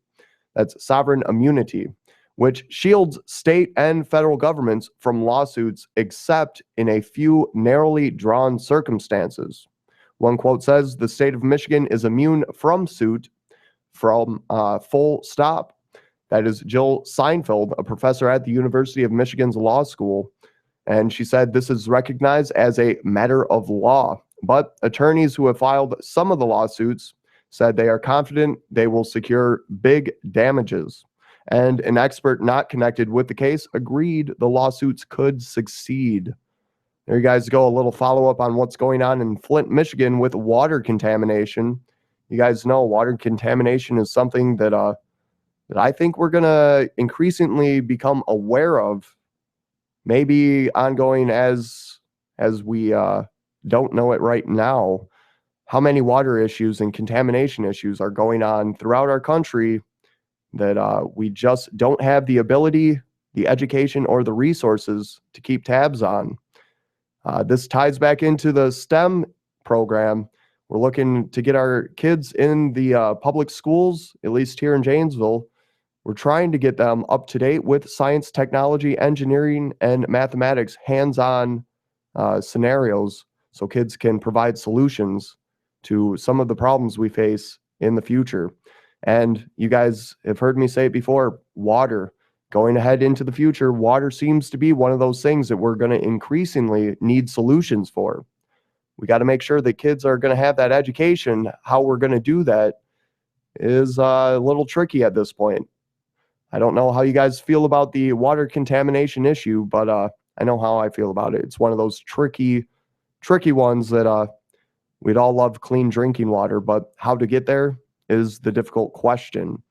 That's sovereign immunity, which shields state and federal governments from lawsuits except in a few narrowly drawn circumstances. One quote says, "The state of Michigan is immune from suit from full stop." That is Jill Seinfeld, a professor at the University of Michigan's Law School. And she said this is recognized as a matter of law. But attorneys who have filed some of the lawsuits said they are confident they will secure big damages. And an expert not connected with the case agreed the lawsuits could succeed. There you guys go, a little follow-up on what's going on in Flint, Michigan with water contamination. You guys know water contamination is something that I think we're going to increasingly become aware of, maybe ongoing as we don't know it right now. How many water issues and contamination issues are going on throughout our country that we just don't have the ability, the education, or the resources to keep tabs on. This ties back into the STEM program. We're looking to get our kids in the public schools, at least here in Janesville. We're trying to get them up to date with science, technology, engineering, and mathematics hands-on scenarios so kids can provide solutions to some of the problems we face in the future. And you guys have heard me say it before, water. Going ahead into the future, water seems to be one of those things that we're going to increasingly need solutions for. We got to make sure that kids are going to have that education. How we're going to do that is a little tricky at this point. I don't know how you guys feel about the water contamination issue, but I know how I feel about it. It's one of those tricky ones that we'd all love clean drinking water, but how to get there is the difficult question.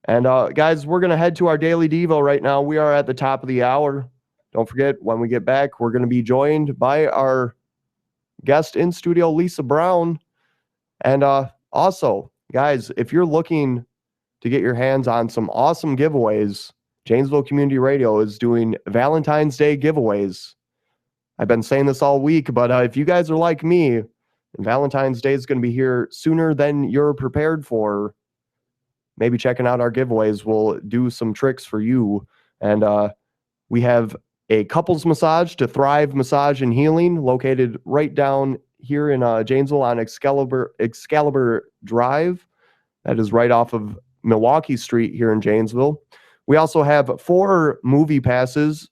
And guys, we're going to head to our Daily Devo right now. We are at the top of the hour. Don't forget, when we get back, we're going to be joined by our guest in studio, Lisa Brown. And also, guys, if you're looking to get your hands on some awesome giveaways, Janesville Community Radio is doing Valentine's Day giveaways. I've been saying this all week, but if you guys are like me, Valentine's Day is going to be here sooner than you're prepared for. Maybe checking out our giveaways will do some tricks for you. And we have a couples massage to Thrive Massage and Healing located right down here in Janesville on Excalibur Drive. That is right off of Milwaukee Street here in Janesville. We also have 4 movie passes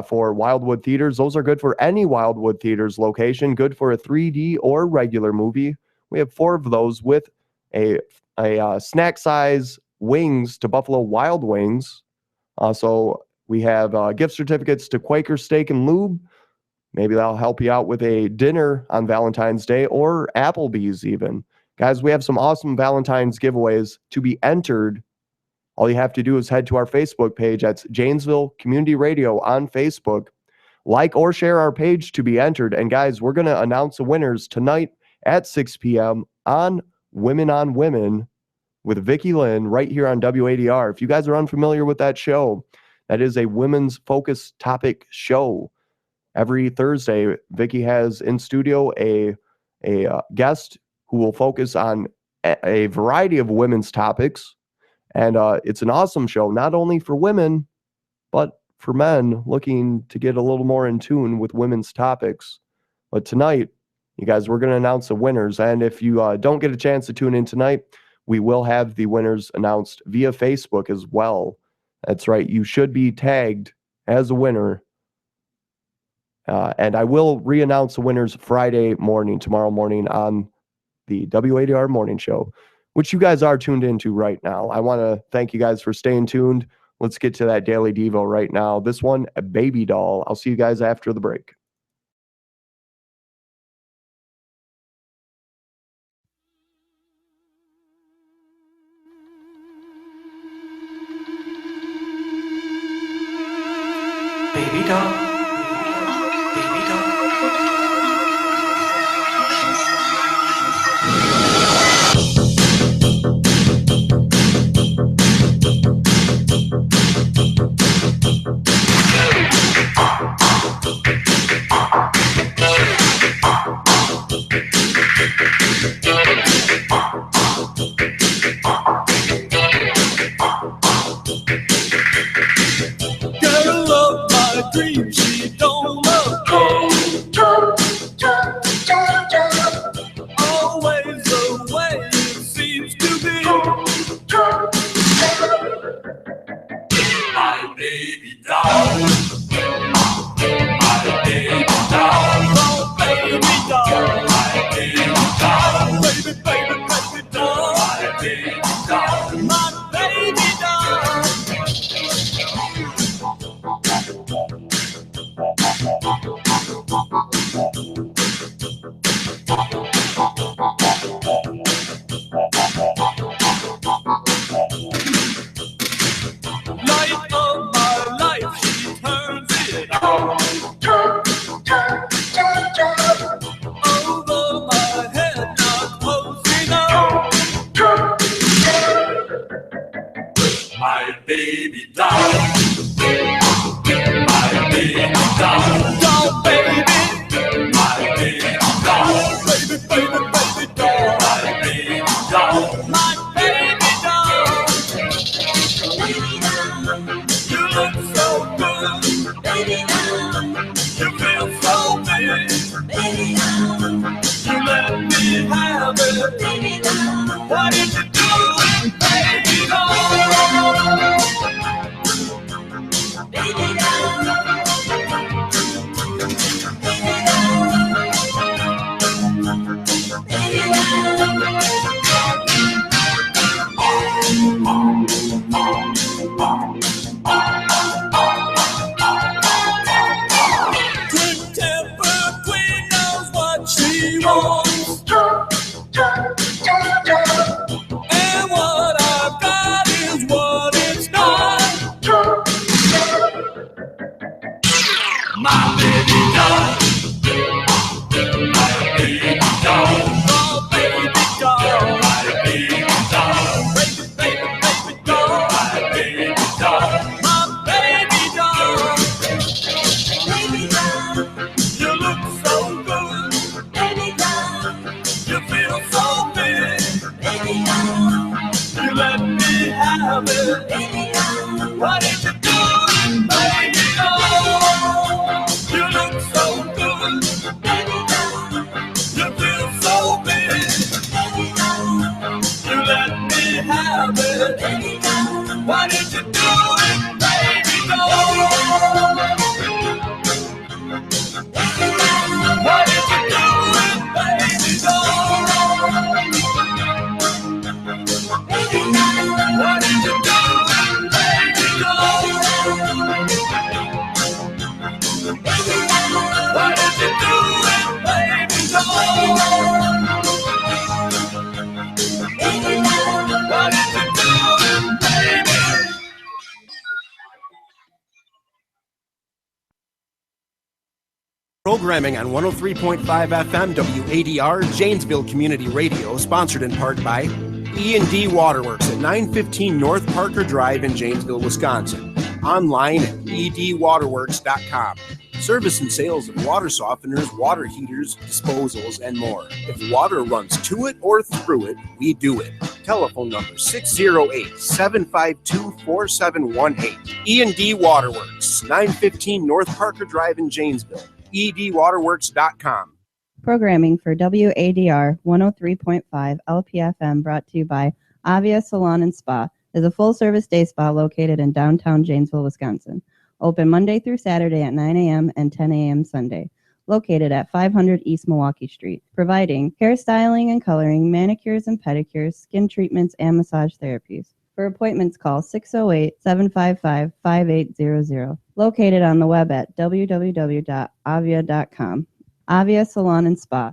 for Wildwood Theaters. Those are good for any Wildwood Theaters location, good for a 3D or regular movie. We have 4 of those with a snack size wings to Buffalo Wild Wings. Also, we have gift certificates to Quaker Steak and Lube. Maybe that'll help you out with a dinner on Valentine's Day, or Applebee's even. Guys, we have some awesome Valentine's giveaways to be entered. All you have to do is head to our Facebook page. That's Janesville Community Radio on Facebook. Like or share our page to be entered. And guys, we're going to announce the winners tonight at 6 p.m. on Women with Vicki Lynn right here on WADR. If you guys are unfamiliar with that show, that is a women's focus topic show. Every Thursday, Vicki has in studio a guest who will focus on a variety of women's topics. And it's an awesome show, not only for women, but for men looking to get a little more in tune with women's topics. But tonight, you guys, we're going to announce the winners. And if you don't get a chance to tune in tonight, we will have the winners announced via Facebook as well. That's right. You should be tagged as a winner. And I will re-announce the winners Friday morning, tomorrow morning on the WADR Morning Show, which you guys are tuned into right now. I want to thank you guys for staying tuned. Let's get to that Daily Devo right now. This one, a Baby Doll. I'll see you guys after the break. Baby doll, baby doll. Girl of my dreams, she don't love always the way it seems to be. My baby doll, my baby doll, oh baby doll, my baby doll, baby, baby, baby doll. My baby doll. My baby doll. Oh, baby doll. My baby doll. Baby, baby, baby doll. My baby doll. My baby doll. Baby doll. You look so good. Baby doll. You feel so big. Baby doll. You let me have it. Baby doll. What did you do? Baby doll. You look so good. Baby doll. You feel so big. Baby doll. You let me have it. Baby doll. Why did you do it, baby doll? Why did you do it, baby doll? Why did you do it, baby doll? Why did you do it, baby doll? Why did you do it, baby? Programming on 103.5 FM WADR Janesville Community Radio, sponsored in part by E&D Waterworks at 915 North Parker Drive in Janesville, Wisconsin. Online at edwaterworks.com. Service and sales of water softeners, water heaters, disposals, and more. If water runs to it or through it, we do it. Telephone number 608-752-4718. E&D Waterworks, 915 North Parker Drive in Janesville. edwaterworks.com. Programming for WADR 103.5 LPFM brought to you by Avia Salon and Spa is a full-service day spa located in downtown Janesville, Wisconsin. Open Monday through Saturday at 9 a.m. and 10 a.m. Sunday. Located at 500 East Milwaukee Street. Providing hairstyling and coloring, manicures and pedicures, skin treatments, and massage therapies. For appointments, call 608-755-5800. Located on the web at www.avia.com. Avia Salon and Spa.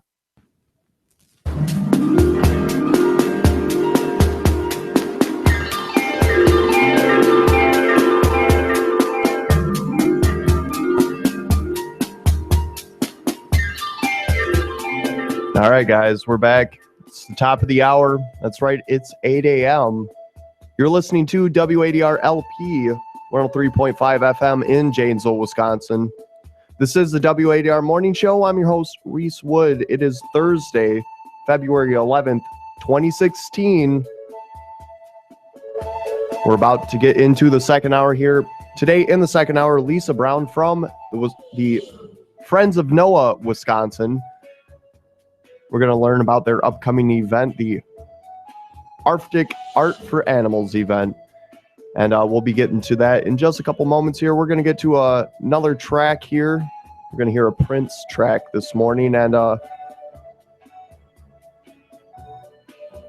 All right, guys, we're back. It's the top of the hour. That's right. It's 8 a.m. You're listening to WADR LP 103.5 FM in Janesville, Wisconsin. This is the WADR Morning Show. I'm your host, Reese Wood. It is Thursday, February 11th, 2016. We're about to get into the second hour here. Today in the second hour, Lisa Brown from the Friends of Noah, Wisconsin. We're going to learn about their upcoming event, the Arctic Art for Animals event. And we'll be getting to that in just a couple moments here. We're going to get to another track here. We're going to hear a Prince track this morning. And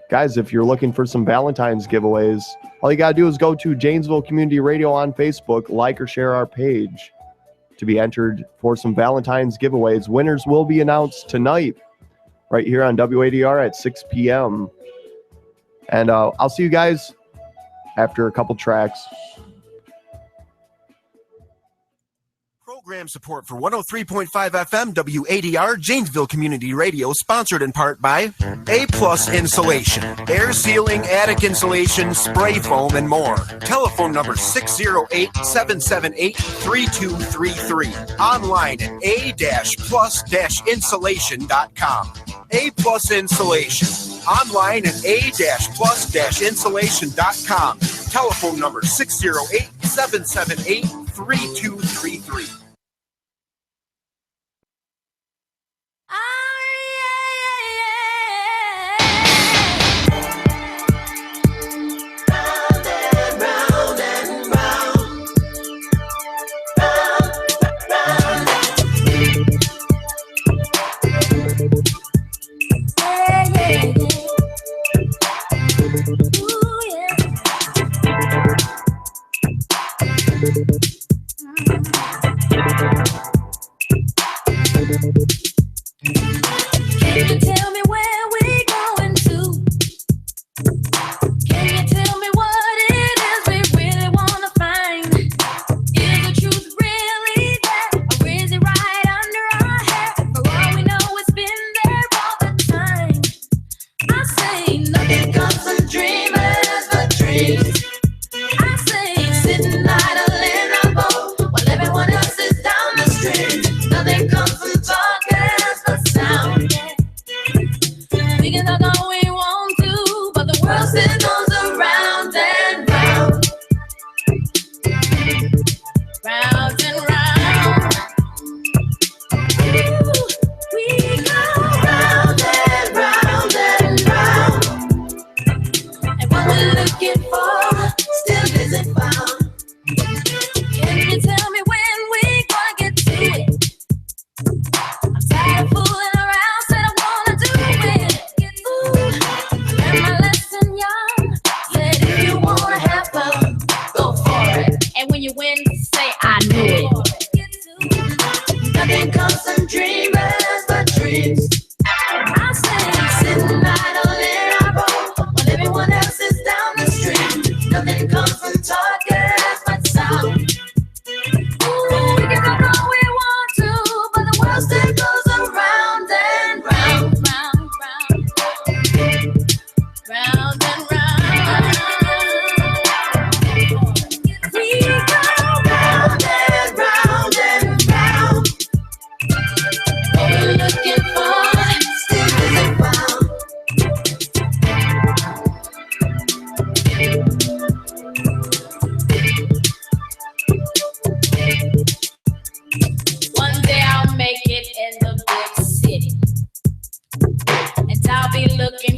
guys, if you're looking for some Valentine's giveaways, all you got to do is go to Janesville Community Radio on Facebook, like or share our page to be entered for some Valentine's giveaways. Winners will be announced tonight right here on WADR at 6 p.m. And I'll see you guys after a couple tracks. Program support for 103.5 FM WADR Janesville Community Radio, sponsored in part by A-Plus Insulation, air sealing, attic insulation, spray foam, and more. Telephone number 608-778-3233. Online at a-plus-insulation.com. A-Plus Insulation. Online at a-plus-insulation.com. Telephone number 608-778-3233. Can you tell me where we going to? Can you tell me what it is we really want to find? Is the truth really there, or is it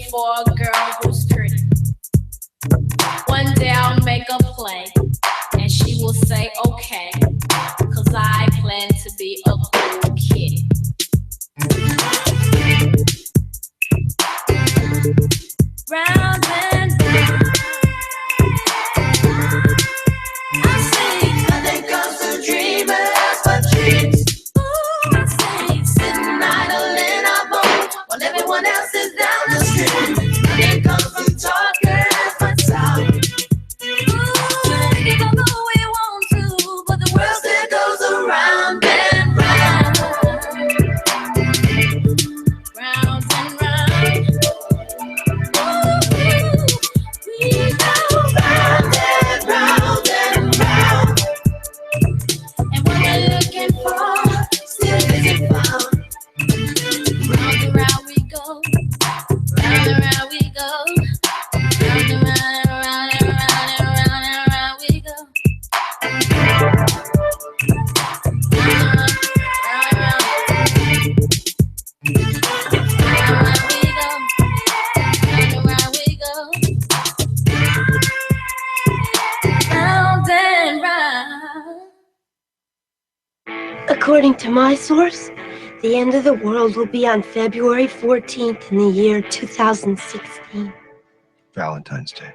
for a girl who's pretty. One day I'll make a play, and she will say, okay, 'cause I plan to be a cool kid. Round and round, I sing. Nothing comes to dreamers but dreams. Ooh, I sing. Sitting idle in our boat while everyone else is down the street. Nothing comes from talkers but talk. Ooh, we can go where we want to, but the world still goes around and round. Round and round. We go round and round and round. And what we're looking for still isn't found. Round and round we go. Round and round we go. Round and round and round and round and round and round we go. Round and round. Round we go. Round and round we go. Round and round. According to my source, the end of the world will be on February 14th in the year 2016. Valentine's Day.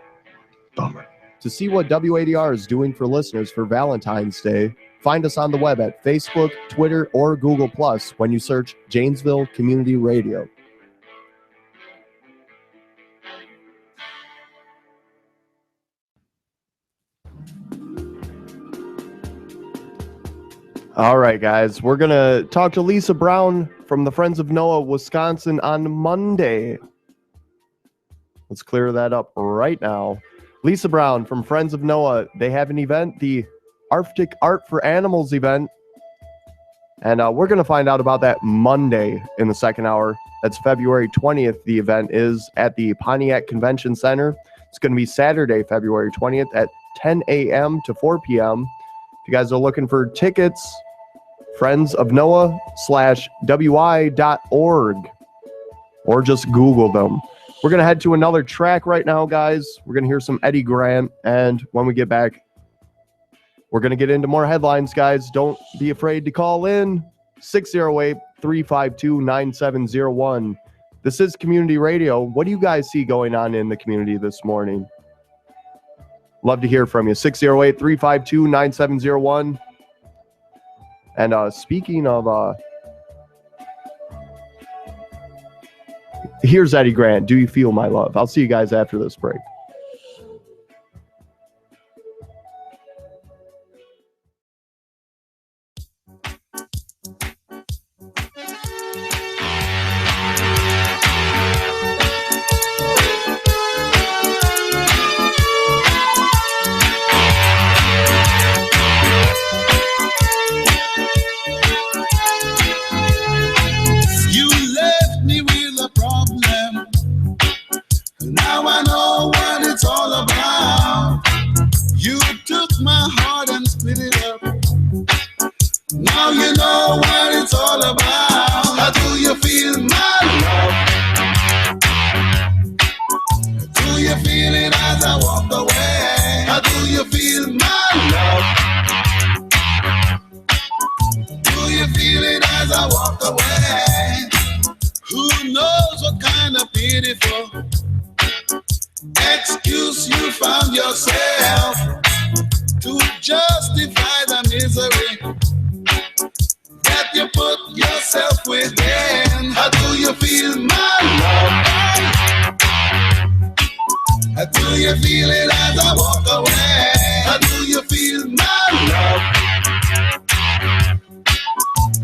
Bummer. To see what WADR is doing for listeners for Valentine's Day, find us on the web at Facebook, Twitter, or Google+ when you search Janesville Community Radio. All right, guys, we're going to talk to Lisa Brown from the Friends of Noah, Wisconsin on Monday. Let's clear that up right now. Lisa Brown from Friends of Noah, they have an event, the Arctic Art for Animals event. And we're going to find out about that Monday in the second hour. That's February 20th. The event is at the Pontiac Convention Center. It's going to be Saturday, February 20th at 10 a.m. to 4 p.m. If you guys are looking for tickets, friendsofnoah.wi.org, or just Google them. We're going to head to another track right now, guys. We're going to hear some Eddie Grant, and when we get back, we're going to get into more headlines, guys. Don't be afraid to call in, 608-352-9701. This is Community Radio. What do you guys see going on in the community this morning? Love to hear from you, 608-352-9701. And speaking of, here's Eddie Grant, Do You Feel My Love? I'll see you guys after this break. Excuse you found yourself to justify the misery that you put yourself within. How do you feel, my love? How do you feel it as I walk away? How do you feel, my love?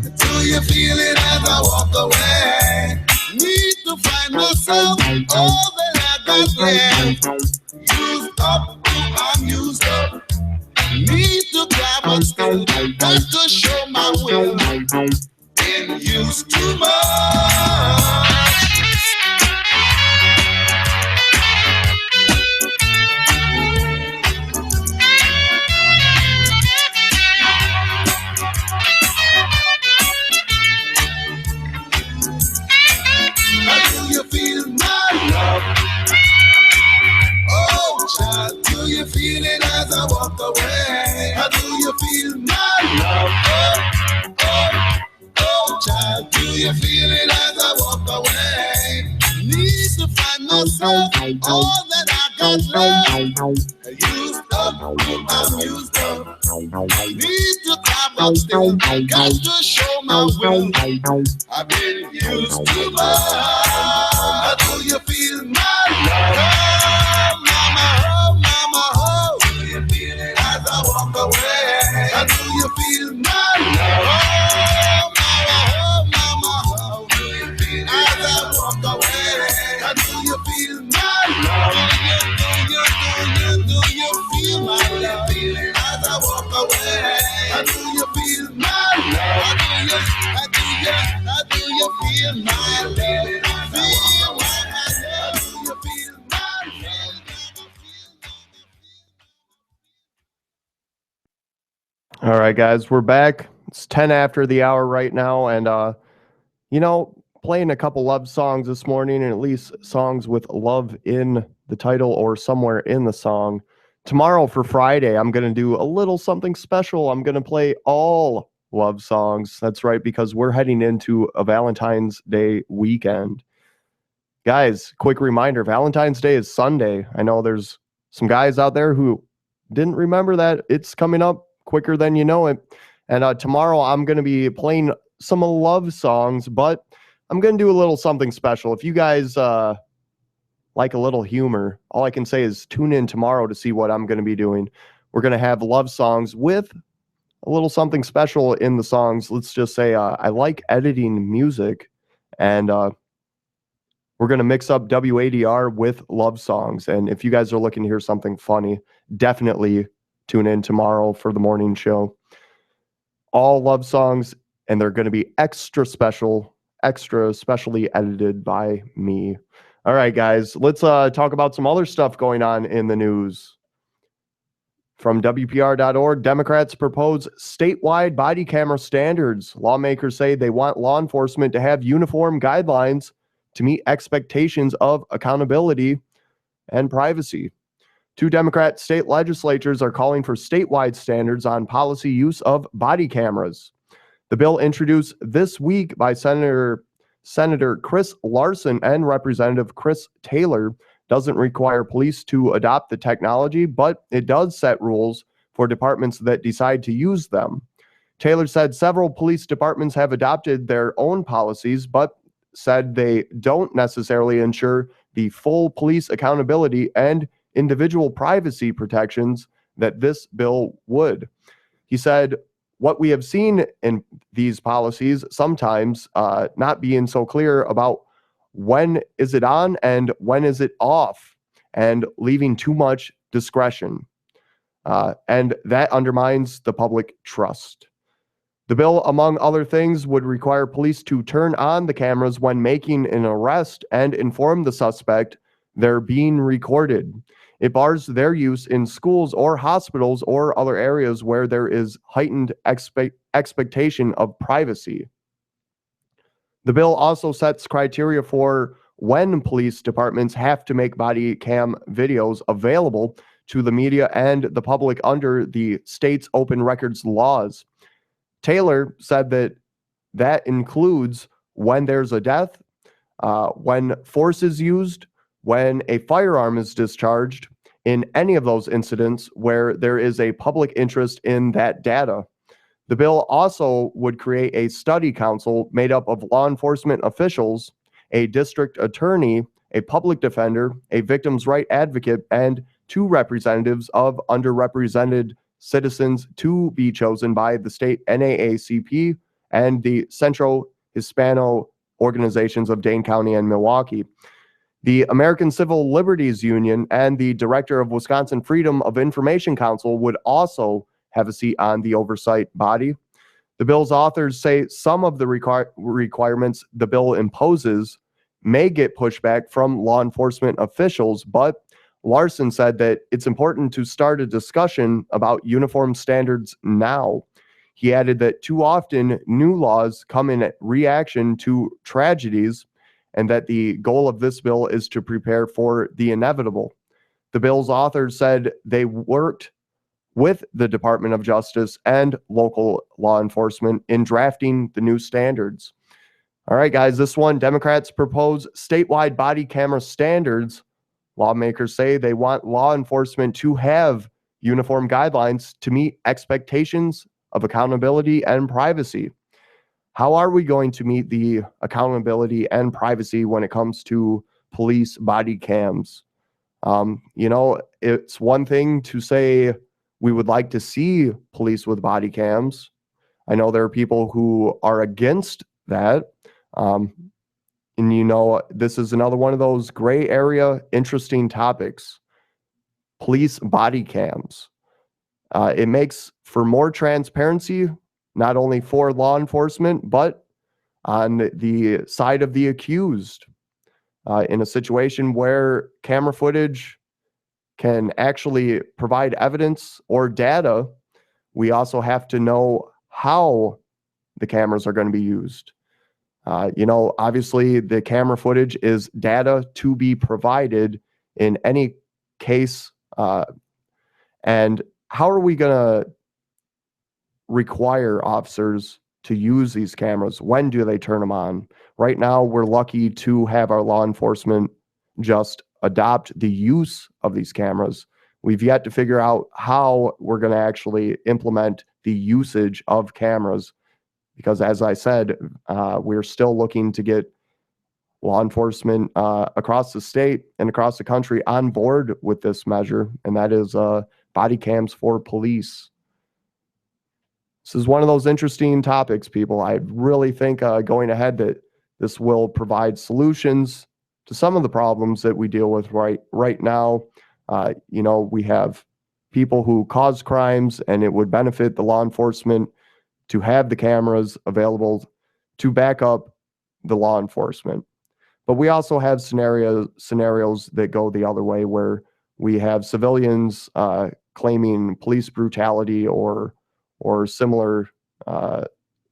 How do you feel it as I walk away? Need to find myself all that I got left. Used up, I'm used up. Need to grab a stool, got to show my will. Been used too much. How do you feel, my love? myself all that I got left. Used up, I'm used up. Need to climb upstairs, got to show my will. I've been used too much. Do you feel my love? Oh, mama, oh. Do you feel it as I walk away? Do you feel my love? Oh, mama, oh. Do you feel it as I walk away? Do you feel my love? Do you feel my love? As I walk away, do you feel my love? Do you feel my love? Feel my love? Do you feel my love? All right, guys, we're back. It's 10 after the hour right now, and playing a couple love songs this morning, and at least songs with love in the title or somewhere in the song. Tomorrow for Friday, I'm going to do a little something special. I'm going to play all love songs. That's right, because we're heading into a Valentine's Day weekend. Guys, quick reminder, Valentine's Day is Sunday. I know there's some guys out there who didn't remember that. It's coming up quicker than you know it. And tomorrow I'm going to be playing some love songs, but I'm going to do a little something special. If you guys like a little humor, all I can say is tune in tomorrow to see what I'm going to be doing. We're going to have love songs with a little something special in the songs. Let's just say I like editing music, and we're going to mix up WADR with love songs. And if you guys are looking to hear something funny, definitely tune in tomorrow for the morning show. All love songs, and they're going to be extra specially edited by me. All right, guys, let's talk about some other stuff going on in the news. From WPR.org, Democrats propose statewide body camera standards. Lawmakers say they want law enforcement to have uniform guidelines to meet expectations of accountability and privacy. 2 Democrat state legislatures are calling for statewide standards on policy use of body cameras. The bill introduced this week by Senator Chris Larson and Representative Chris Taylor doesn't require police to adopt the technology, but it does set rules for departments that decide to use them. Taylor said several police departments have adopted their own policies, but said they don't necessarily ensure the full police accountability and individual privacy protections that this bill would. He said, what we have seen in these policies sometimes not being so clear about when is it on and when is it off, and leaving too much discretion. And that undermines the public trust. The bill, among other things, would require police to turn on the cameras when making an arrest and inform the suspect they're being recorded. It bars their use in schools or hospitals or other areas where there is heightened expectation of privacy. The bill also sets criteria for when police departments have to make body cam videos available to the media and the public under the state's open records laws. Taylor said that includes when there's a death, when force is used, when a firearm is discharged, in any of those incidents where there is a public interest in that data. The bill also would create a study council made up of law enforcement officials, a district attorney, a public defender, a victim's right advocate, and 2 representatives of underrepresented citizens to be chosen by the state NAACP and the Centro Hispano organizations of Dane County and Milwaukee. The American Civil Liberties Union and the director of Wisconsin Freedom of Information Council would also have a seat on the oversight body. The bill's authors say some of the requirements the bill imposes may get pushback from law enforcement officials, but Larson said that it's important to start a discussion about uniform standards now. He added that too often new laws come in reaction to tragedies, and that the goal of this bill is to prepare for the inevitable. The bill's authors said they worked with the Department of Justice and local law enforcement in drafting the new standards. All right, guys, this one, Democrats propose statewide body camera standards Lawmakers say they want law enforcement to have uniform guidelines to meet expectations of accountability and privacy. How are we going to meet the accountability and privacy when it comes to police body cams? It's one thing to say we would like to see police with body cams. I know there are people who are against that. This is another one of those gray area, interesting topics. Police body cams. It makes for more transparency, not only for law enforcement, but on the side of the accused. In a situation where camera footage can actually provide evidence or data, we also have to know how the cameras are going to be used. Obviously the camera footage is data to be provided in any case. And how are we going to require officers to use these cameras? When do they turn them on? Right now, we're lucky to have our law enforcement just adopt the use of these cameras. We've yet to figure out how we're going to actually implement the usage of cameras, because as I said, we're still looking to get law enforcement across the state and across the country on board with this measure, and that is body cams for police. This is one of those interesting topics, people. I really think going ahead that this will provide solutions to some of the problems that we deal with right now. We have people who cause crimes, and it would benefit the law enforcement to have the cameras available to back up the law enforcement. But we also have scenarios that go the other way, where we have civilians claiming police brutality or similar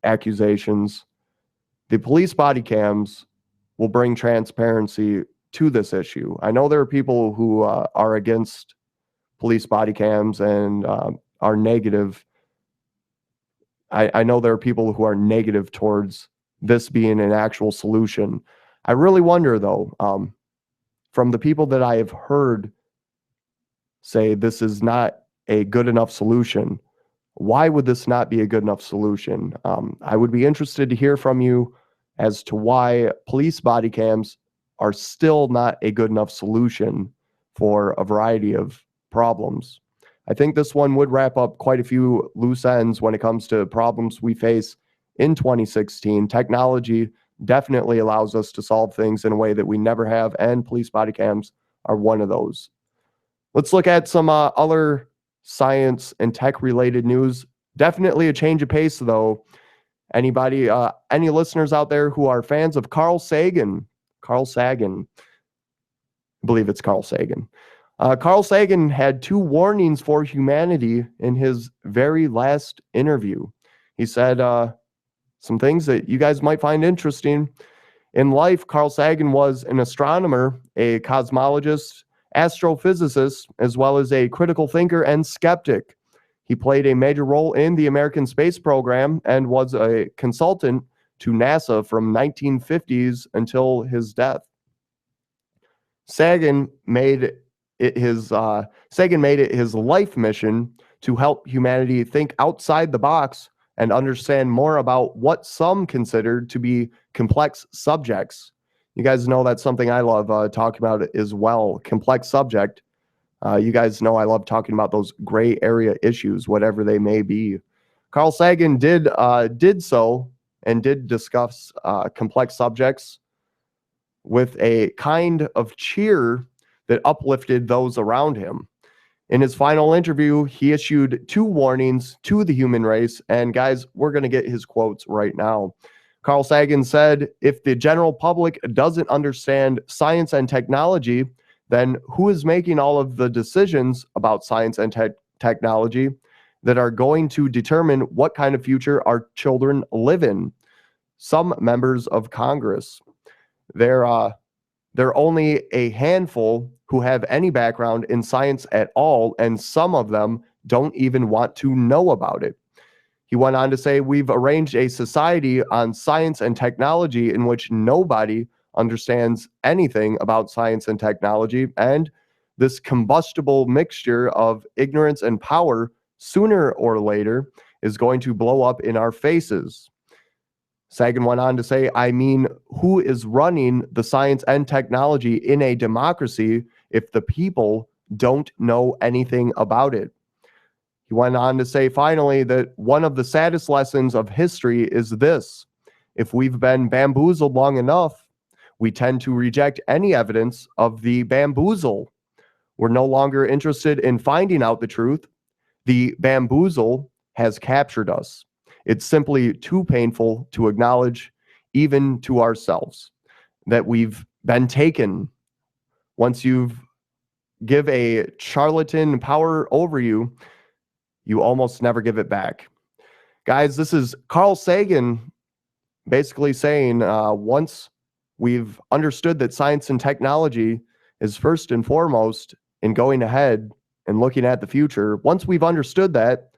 accusations. The police body cams will bring transparency to this issue. I know there are people who are against police body cams and are negative. I know there are people who are negative towards this being an actual solution. I really wonder, though, from the people that I have heard say this is not a good enough solution, why would this not be a good enough solution? I would be interested to hear from you as to why police body cams are still not a good enough solution for a variety of problems. I think this one would wrap up quite a few loose ends when it comes to problems we face in 2016. Technology definitely allows us to solve things in a way that we never have, and police body cams are one of those. Let's look at some other science and tech related news. Definitely a change of pace, though. Any listeners out there who are fans of Carl Sagan, I believe it's Carl Sagan. Carl Sagan had 2 warnings for humanity in his very last interview. He said some things that you guys might find interesting. In life, Carl Sagan was an astronomer, a cosmologist, astrophysicist, as well as a critical thinker and skeptic. He played a major role in the American space program and was a consultant to NASA from 1950s until his death. Sagan made it his life mission to help humanity think outside the box and understand more about what some considered to be complex subjects. You guys know that's something I love talking about as well, complex subject. You guys know I love talking about those gray area issues, whatever they may be. Carl Sagan did so and did discuss complex subjects with a kind of cheer that uplifted those around him. In his final interview, he issued 2 warnings to the human race, and guys, we're going to get his quotes right now. Carl Sagan said, "If the general public doesn't understand science and technology, then who is making all of the decisions about science and technology that are going to determine what kind of future our children live in? Some members of Congress. They're only a handful who have any background in science at all, and some of them don't even want to know about it." He went on to say, "We've arranged a society on science and technology in which nobody understands anything about science and technology, and this combustible mixture of ignorance and power, sooner or later, is going to blow up in our faces. Sagan went on to say, I mean, who is running the science and technology in a democracy if the people don't know anything about it? He went on to say, finally, that one of the saddest lessons of history is this: if we've been bamboozled long enough, we tend to reject any evidence of the bamboozle. We're no longer interested in finding out the truth. The bamboozle has captured us. It's simply too painful to acknowledge, even to ourselves, that we've been taken. Once you've give a charlatan power over you, you almost never give it back. Guys, this is Carl Sagan basically saying once we've understood that science and technology is first and foremost in going ahead and looking at the future, once we've understood that,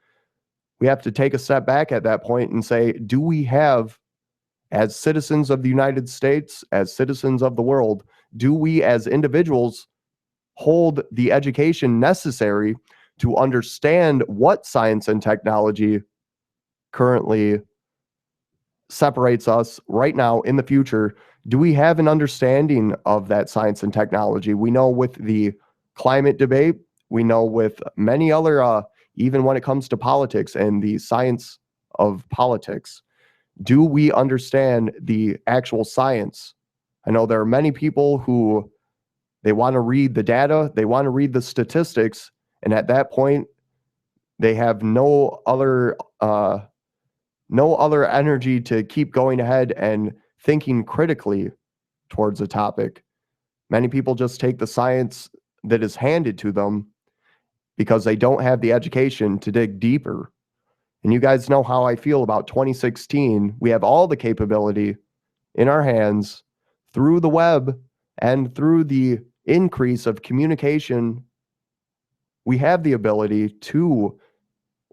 we have to take a step back at that point and say, do we have, as citizens of the United States, as citizens of the world, do we as individuals hold the education necessary to understand what science and technology currently separates us right now in the future? Do we have an understanding of that science and technology? We know with the climate debate, we know with many other, even when it comes to politics and the science of politics, do we understand the actual science? I know there are many people who they want to read the data, they want to read the statistics, and at that point, they have no other energy to keep going ahead and thinking critically towards a topic. Many people just take the science that is handed to them because they don't have the education to dig deeper. And you guys know how I feel about 2016. We have all the capability in our hands through the web and through the increase of communication. We have the ability to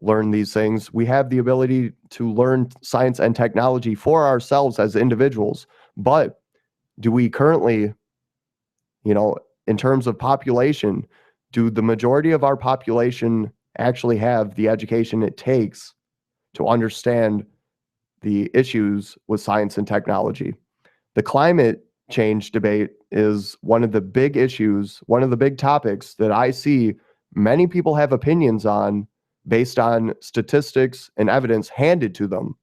learn these things. We have the ability to learn science and technology for ourselves as individuals. But do we currently, in terms of population, do the majority of our population actually have the education it takes to understand the issues with science and technology? The climate change debate is one of the big issues, one of the big topics that I see many people have opinions on based on statistics and evidence handed to them,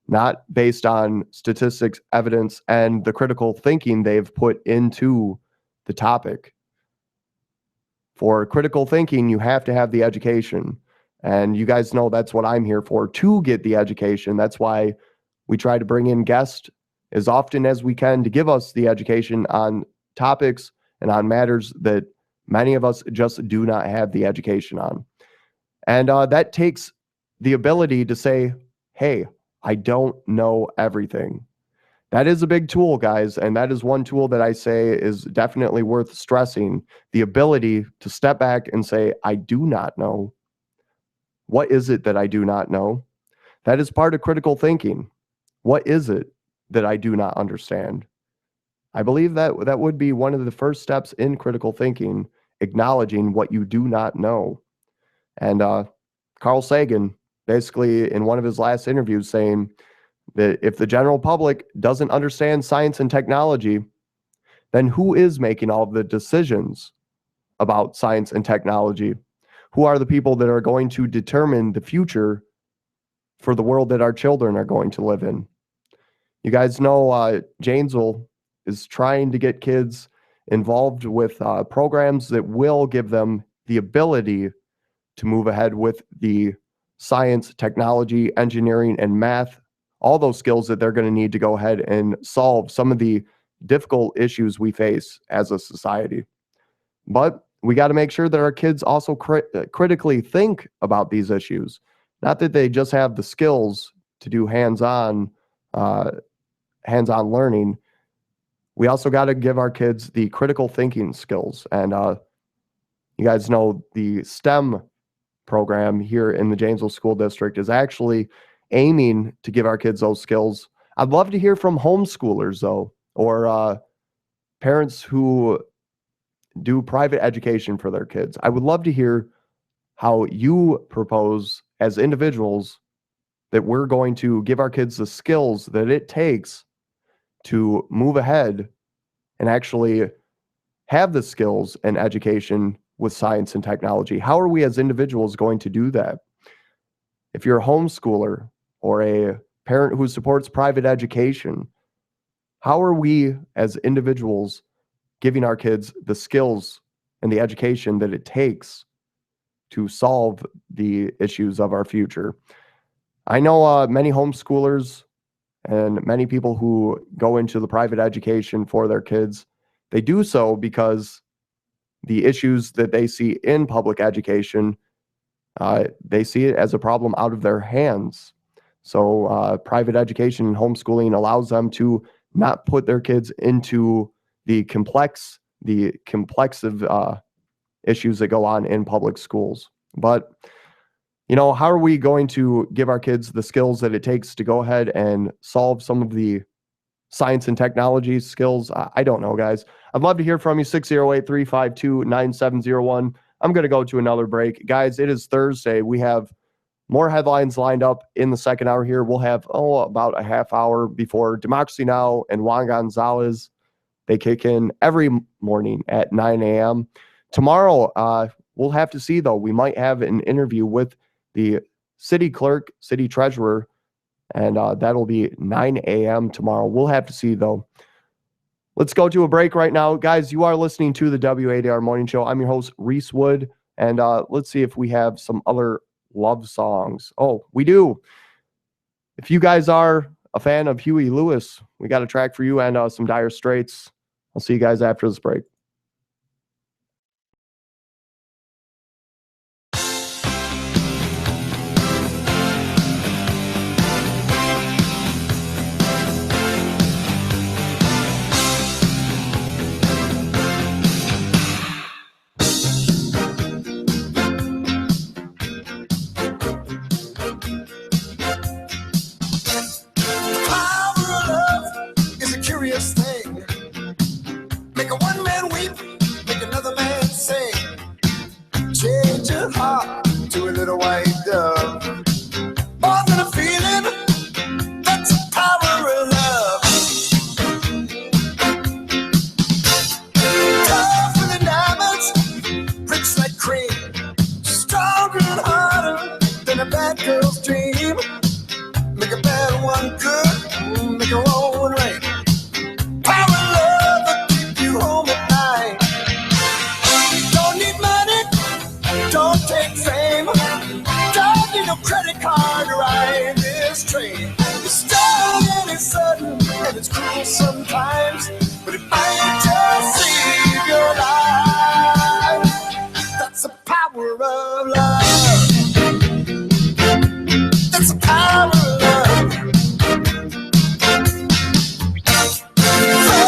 not based on statistics, evidence, and the critical thinking they've put into the topic. For critical thinking, you have to have the education. And you guys know that's what I'm here for, to get the education. That's why we try to bring in guests as often as we can to give us the education on topics and on matters that many of us just do not have the education on. And that takes the ability to say, hey, I don't know everything. That is a big tool, guys. And that is one tool that I say is definitely worth stressing. The ability to step back and say, I do not know. What is it that I do not know? That is part of critical thinking. What is it that I do not understand? I believe that would be one of the first steps in critical thinking, acknowledging what you do not know. And Carl Sagan, basically in one of his last interviews, saying that if the general public doesn't understand science and technology, then who is making all of the decisions about science and technology? Who are the people that are going to determine the future for the world that our children are going to live in? You guys know Janesville is trying to get kids involved with programs that will give them the ability to move ahead with the science, technology, engineering, and math, all those skills that they're going to need to go ahead and solve some of the difficult issues we face as a society. But we got to make sure that our kids also critically think about these issues, not that they just have the skills to do hands-on learning. We also got to give our kids the critical thinking skills. And you guys know the STEM program here in the Janesville School District is actually aiming to give our kids those skills. I'd love to hear from homeschoolers, though. or parents who do private education for their kids. I would love to hear how you propose as individuals that we're going to give our kids the skills that it takes to move ahead and actually have the skills and education with science and technology. How are we as individuals going to do that? If you're a homeschooler or a parent who supports private education, how are we as individuals giving our kids the skills and the education that it takes to solve the issues of our future? I know many homeschoolers and many people who go into the private education for their kids, they do so because the issues that they see in public education, they see it as a problem out of their hands. So private education and homeschooling allows them to not put their kids into the complex of issues that go on in public schools. But how are we going to give our kids the skills that it takes to go ahead and solve some of the science and technology skills? I don't know, guys. I'd love to hear from you. 608-352-9701. I'm going to go to another break. Guys, it is Thursday. We have more headlines lined up in the second hour here. We'll have, about a half hour before Democracy Now! And Juan Gonzalez. They kick in every morning at 9 a.m. Tomorrow, we'll have to see, though. We might have an interview with the city clerk, city treasurer, and that'll be 9 a.m. tomorrow. We'll have to see, though. Let's go to a break right now. Guys, you are listening to the WADR Morning Show. I'm your host, Reese Wood, and let's see if we have some other love songs. Oh, we do. If you guys are a fan of Huey Lewis, we got a track for you and some Dire Straits. I'll see you guys after this break. To a little white dove. More than a feeling, that's the power of love. Tougher than diamonds, rich like cream, stronger and harder than a bad girl's dream. Make a bad one good, make a wrong one right. Power of love will keep you home at night. Don't need money, don't take fame, don't need no credit card to ride this train. It's strong and it's sudden and it's cruel sometimes, but it might just save your life. That's the power of love. That's the power of love.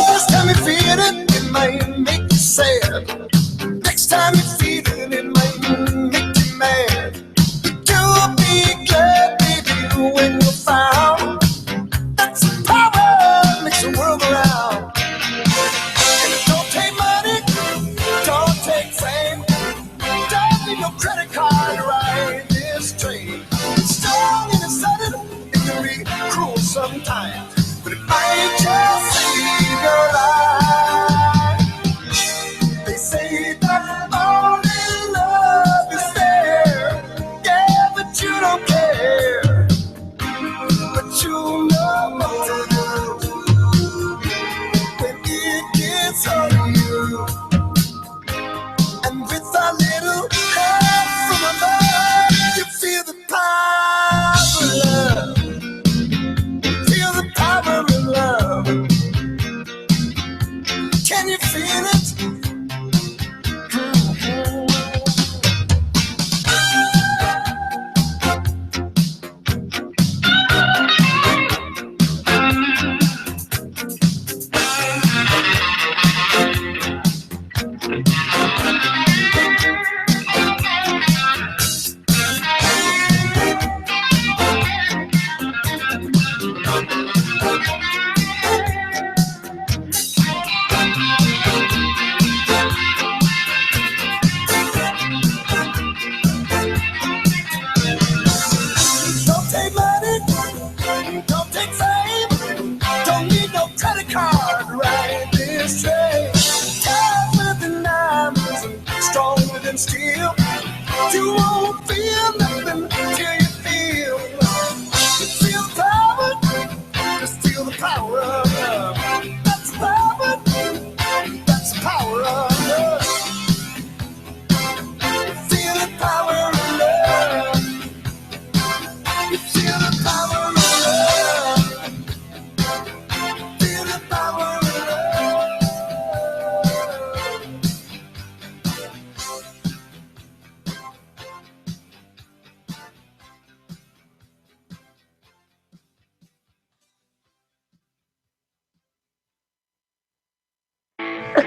First time you feel it, it might make you sad. Next time you feel it, it might make you mad. You'll be glad, baby, when you're found. That's the power that makes the world go round. And it don't take money, don't take fame, don't need no credit card to ride this train. It's strong and it's sudden, it can be cruel sometimes, but it might just save your life. They say that only love is fair, yeah, but you don't care. But you know what to do when it gets on you. And with a little help from above, you feel the power of love. Feel the power of love. Can you feel it?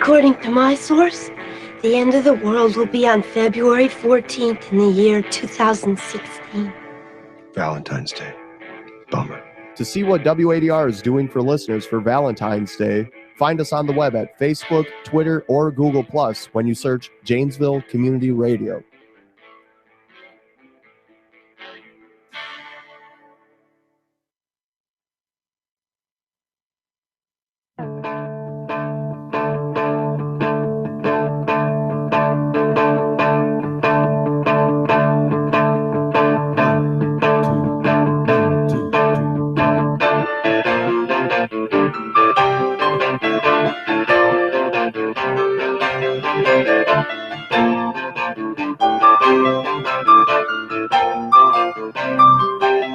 According to my source, the end of the world will be on February 14th in the year 2016. Valentine's Day. Bummer. To see what WADR is doing for listeners for Valentine's Day, find us on the web at Facebook, Twitter, or Google+ when you search Janesville Community Radio.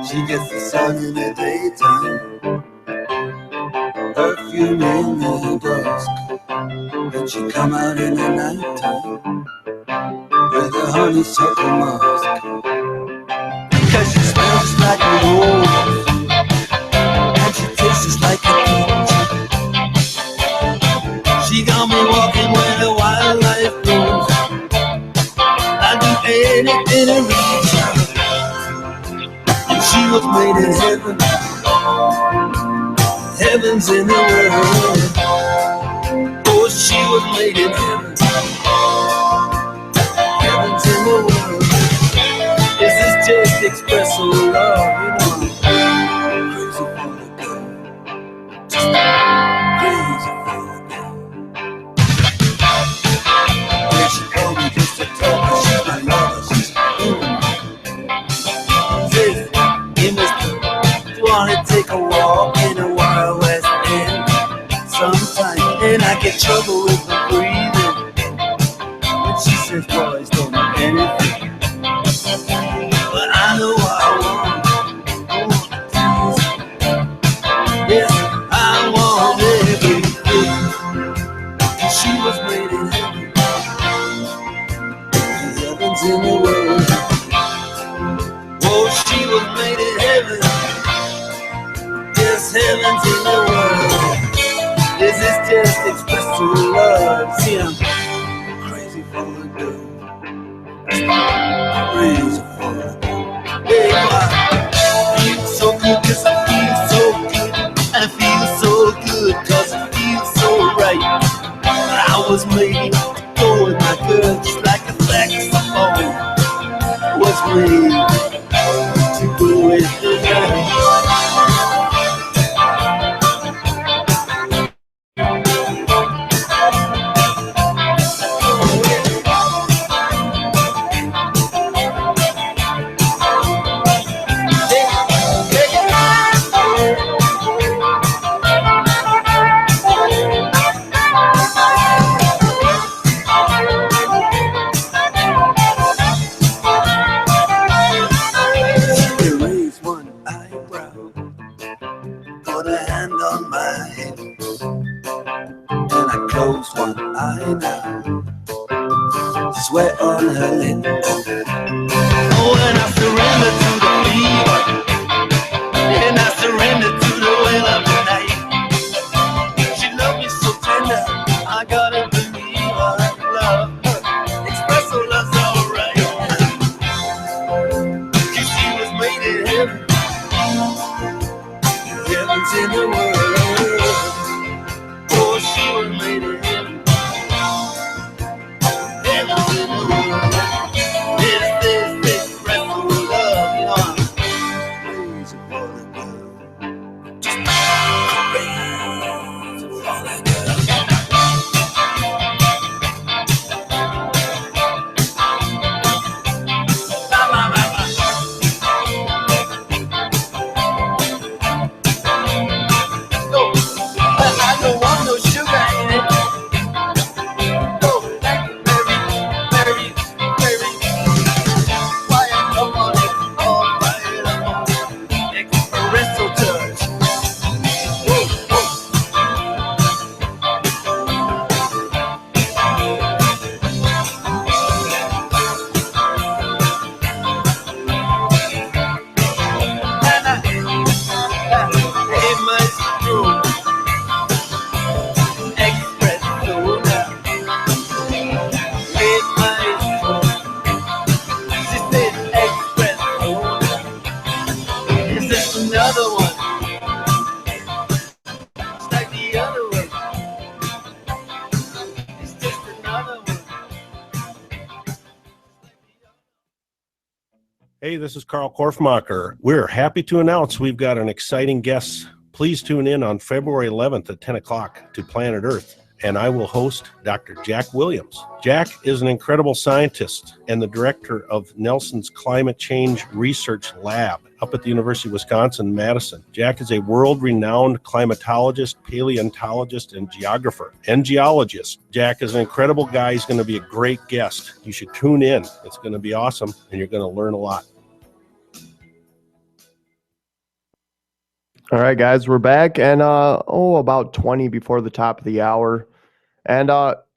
She gets the sun in the daytime, perfume in the dusk, and she come out in the nighttime with a honeysuckle mask. Cause she smells just like a rose, and she tastes just like a peach. She got me walking where the wildlife grows. I'd do anything to reach her. She was made in heaven, heaven's in the world. Oh, she was made in heaven, heaven's in the world. This is just espresso love, you know. Crazy for the girl, just crazy for the girl. When she called me just to talk, she's my lover, she's says, hey, mister, do you wanna take a walk in the Wild West End sometime? And I get trouble with my breathing. And she says, boys don't know anything, but I know what I want. Yes, I want everything. And she was made in heaven, and heaven's in the world. Oh, she was made in heaven. Yes, heaven's in the world. This is just expressive love. See, I'm crazy for the girl. Crazy for the girl. Hey, I feel so good 'cause I feel so good. I feel so good 'cause I feel so right. I was made to go with my girl just like a saxophone was made to go with the night. Sweat on her lip. Oh, and I surrender to the fever, and I surrender to the will of the night. She loved me so tender, I gotta believe her. Love her, espresso love's alright. 'Cause she was made in heaven, heaven's in the world. Oh, she was made in heaven. Hey, this is Carl Korfmacher. We're happy to announce we've got an exciting guest. Please tune in on February 11th at 10 o'clock to Planet Earth, and I will host Dr. Jack Williams. Jack is an incredible scientist and the director of Nelson's Climate Change Research Lab up at the University of Wisconsin-Madison. Jack is a world-renowned climatologist, paleontologist, and geographer, and geologist. Jack is an incredible guy. He's going to be a great guest. You should tune in. It's going to be awesome, and you're going to learn a lot. All right, guys, we're back, and about 20 before the top of the hour. And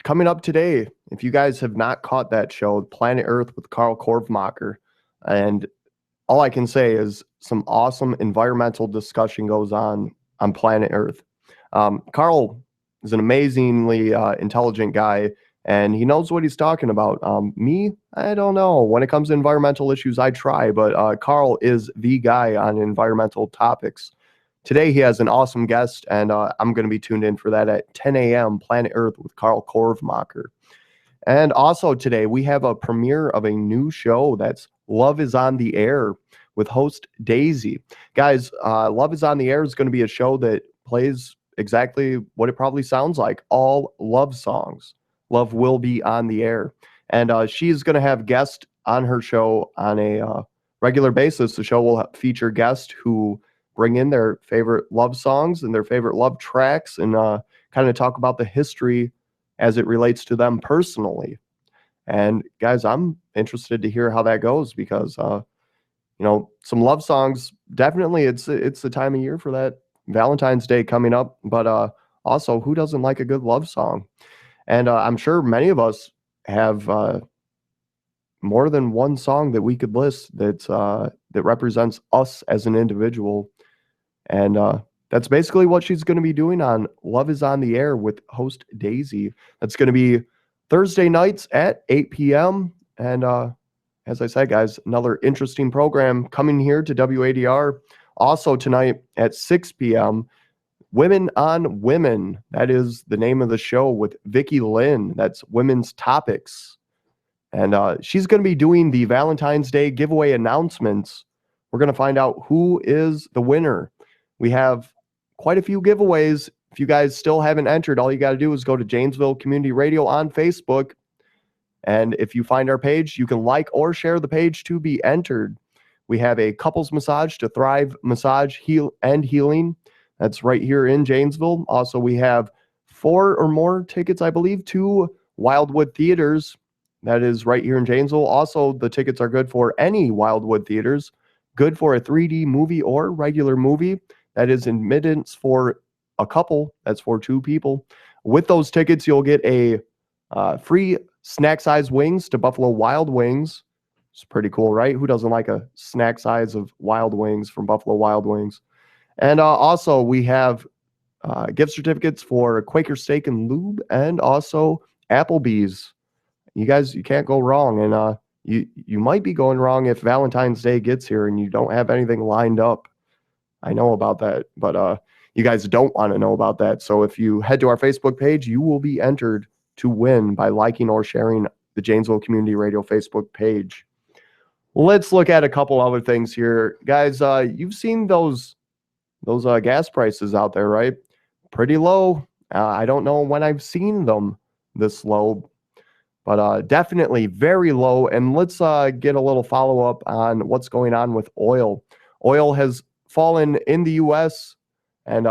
coming up today, if you guys have not caught that show, Planet Earth with Carl Korfmacher, and all I can say is some awesome environmental discussion goes on Planet Earth. Carl is an amazingly intelligent guy, and he knows what he's talking about. Me, I don't know. When it comes to environmental issues, I try, but Carl is the guy on environmental topics. Today, he has an awesome guest, and I'm going to be tuned in for that at 10 a.m., Planet Earth with Carl Korfmacher. And also today, we have a premiere of a new show that's Love is on the Air with host Daisy. Guys, Love is on the Air is going to be a show that plays exactly what it probably sounds like, all love songs. Love will be on the air. And she's going to have guests on her show on a regular basis. The show will feature guests who bring in their favorite love songs and their favorite love tracks and kind of talk about the history as it relates to them personally. And guys, I'm interested to hear how that goes because, some love songs, definitely it's the time of year for that. Valentine's Day coming up, but also who doesn't like a good love song? And I'm sure many of us have more than one song that we could list that represents us as an individual. And that's basically what she's going to be doing on Love is on the Air with host Daisy. That's going to be Thursday nights at 8 p.m. And as I said, guys, another interesting program coming here to WADR. Also tonight at 6 p.m., Women on Women. That is the name of the show with Vicki Lynn. That's Women's Topics. And she's going to be doing the Valentine's Day giveaway announcements. We're going to find out who is the winner. We have quite a few giveaways. If you guys still haven't entered, all you got to do is go to Janesville Community Radio on Facebook. And if you find our page, you can like or share the page to be entered. We have a couples massage to Thrive Massage and Healing. That's right here in Janesville. Also, we have 4 or more tickets, I believe, to Wildwood Theaters. That is right here in Janesville. Also, the tickets are good for any Wildwood Theaters. Good for a 3D movie or regular movie. That is admittance for a couple. That's for 2 people. With those tickets, you'll get a free snack size wings to Buffalo Wild Wings. It's pretty cool, right? Who doesn't like a snack size of Wild Wings from Buffalo Wild Wings? And also, we have gift certificates for Quaker Steak and Lube and also Applebee's. You guys, you can't go wrong. And you might be going wrong if Valentine's Day gets here and you don't have anything lined up. I know about that, but you guys don't want to know about that. So if you head to our Facebook page, you will be entered to win by liking or sharing the Janesville Community Radio Facebook page. Let's look at a couple other things here. Guys, you've seen those gas prices out there, right? Pretty low. I don't know when I've seen them this low, but definitely very low. And let's get a little follow-up on what's going on with oil. Oil has fallen in the U.S. and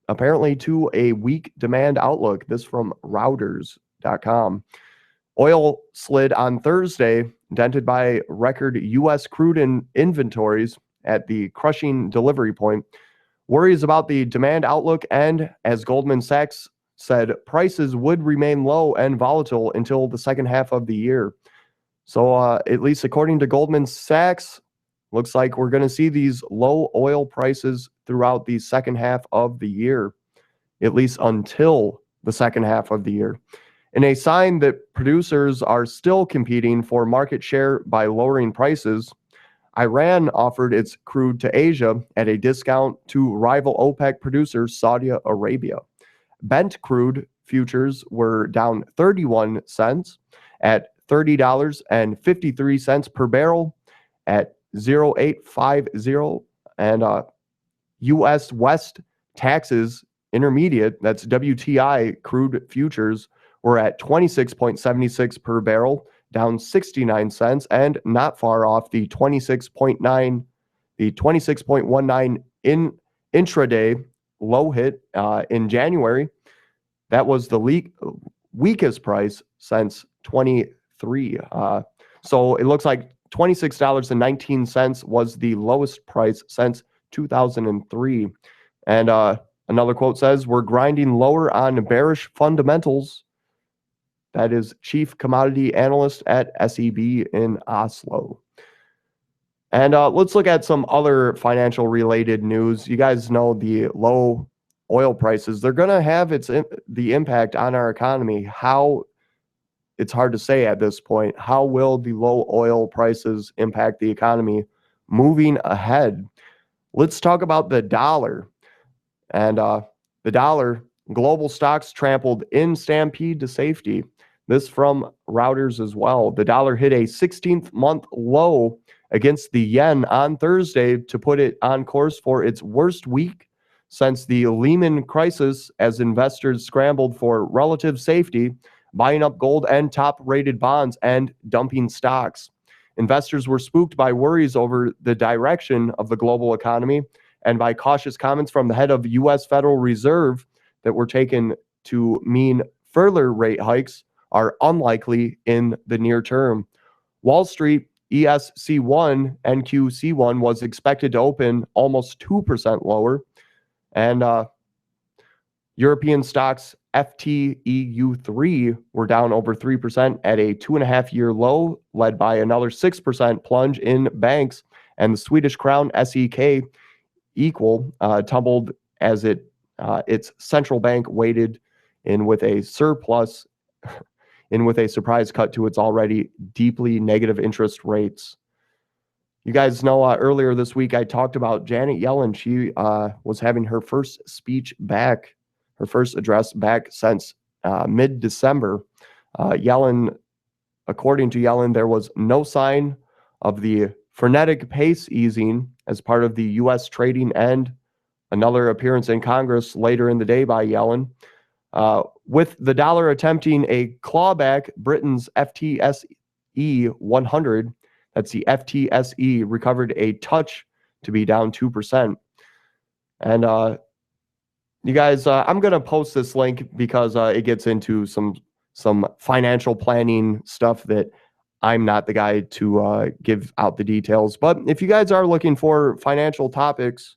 apparently to a weak demand outlook. This from Reuters.com. Oil slid on Thursday, dented by record U.S. crude inventories at the crushing delivery point. Worries about the demand outlook, and as Goldman Sachs said, prices would remain low and volatile until the second half of the year. So at least according to Goldman Sachs, looks like we're going to see these low oil prices throughout the second half of the year, at least until the second half of the year. In a sign that producers are still competing for market share by lowering prices, Iran offered its crude to Asia at a discount to rival OPEC producer Saudi Arabia. Brent crude futures were down 31 cents at $30.53 per barrel, at 0.850, and U.S. West Texas Intermediate, that's WTI crude futures, were at 26.76 per barrel, down 69 cents, and not far off the 26.19 in intraday low hit in January. That was the weakest price since 23. So it looks like $26.19 was the lowest price since 2003. And another quote says, "We're grinding lower on bearish fundamentals." That is Chief Commodity Analyst at SEB in Oslo. And let's look at some other financial related news. You guys know the low oil prices. They're going to have the impact on our economy. How? It's hard to say at this point. How will the low oil prices impact the economy moving ahead? Let's talk about the dollar. And the dollar, global stocks trampled in stampede to safety. This from Reuters as well. The dollar hit a 16th month low against the yen on Thursday to put it on course for its worst week since the Lehman crisis, as investors scrambled for relative safety, buying up gold and top-rated bonds and dumping stocks. Investors were spooked by worries over the direction of the global economy and by cautious comments from the head of U.S. Federal Reserve that were taken to mean further rate hikes are unlikely in the near term. Wall Street ESC1 NQC1 was expected to open almost 2% lower, and European stocks FTEU3 were down over 3% at a 2.5-year low, led by another 6% plunge in banks, and the Swedish crown SEK equal tumbled as its central bank weighted in with a surplus with a surprise cut to its already deeply negative interest rates. You guys know earlier this week I talked about Janet Yellen. She was having her first speech back, her first address back since mid-December. Yellen, according to Yellen, there was no sign of the frenetic pace easing as part of the U.S. trading end. Another appearance in Congress later in the day by Yellen. With the dollar attempting a clawback, Britain's FTSE 100, that's the FTSE, recovered a touch to be down 2%. And you guys, I'm going to post this link because it gets into some financial planning stuff that I'm not the guy to give out the details. But if you guys are looking for financial topics,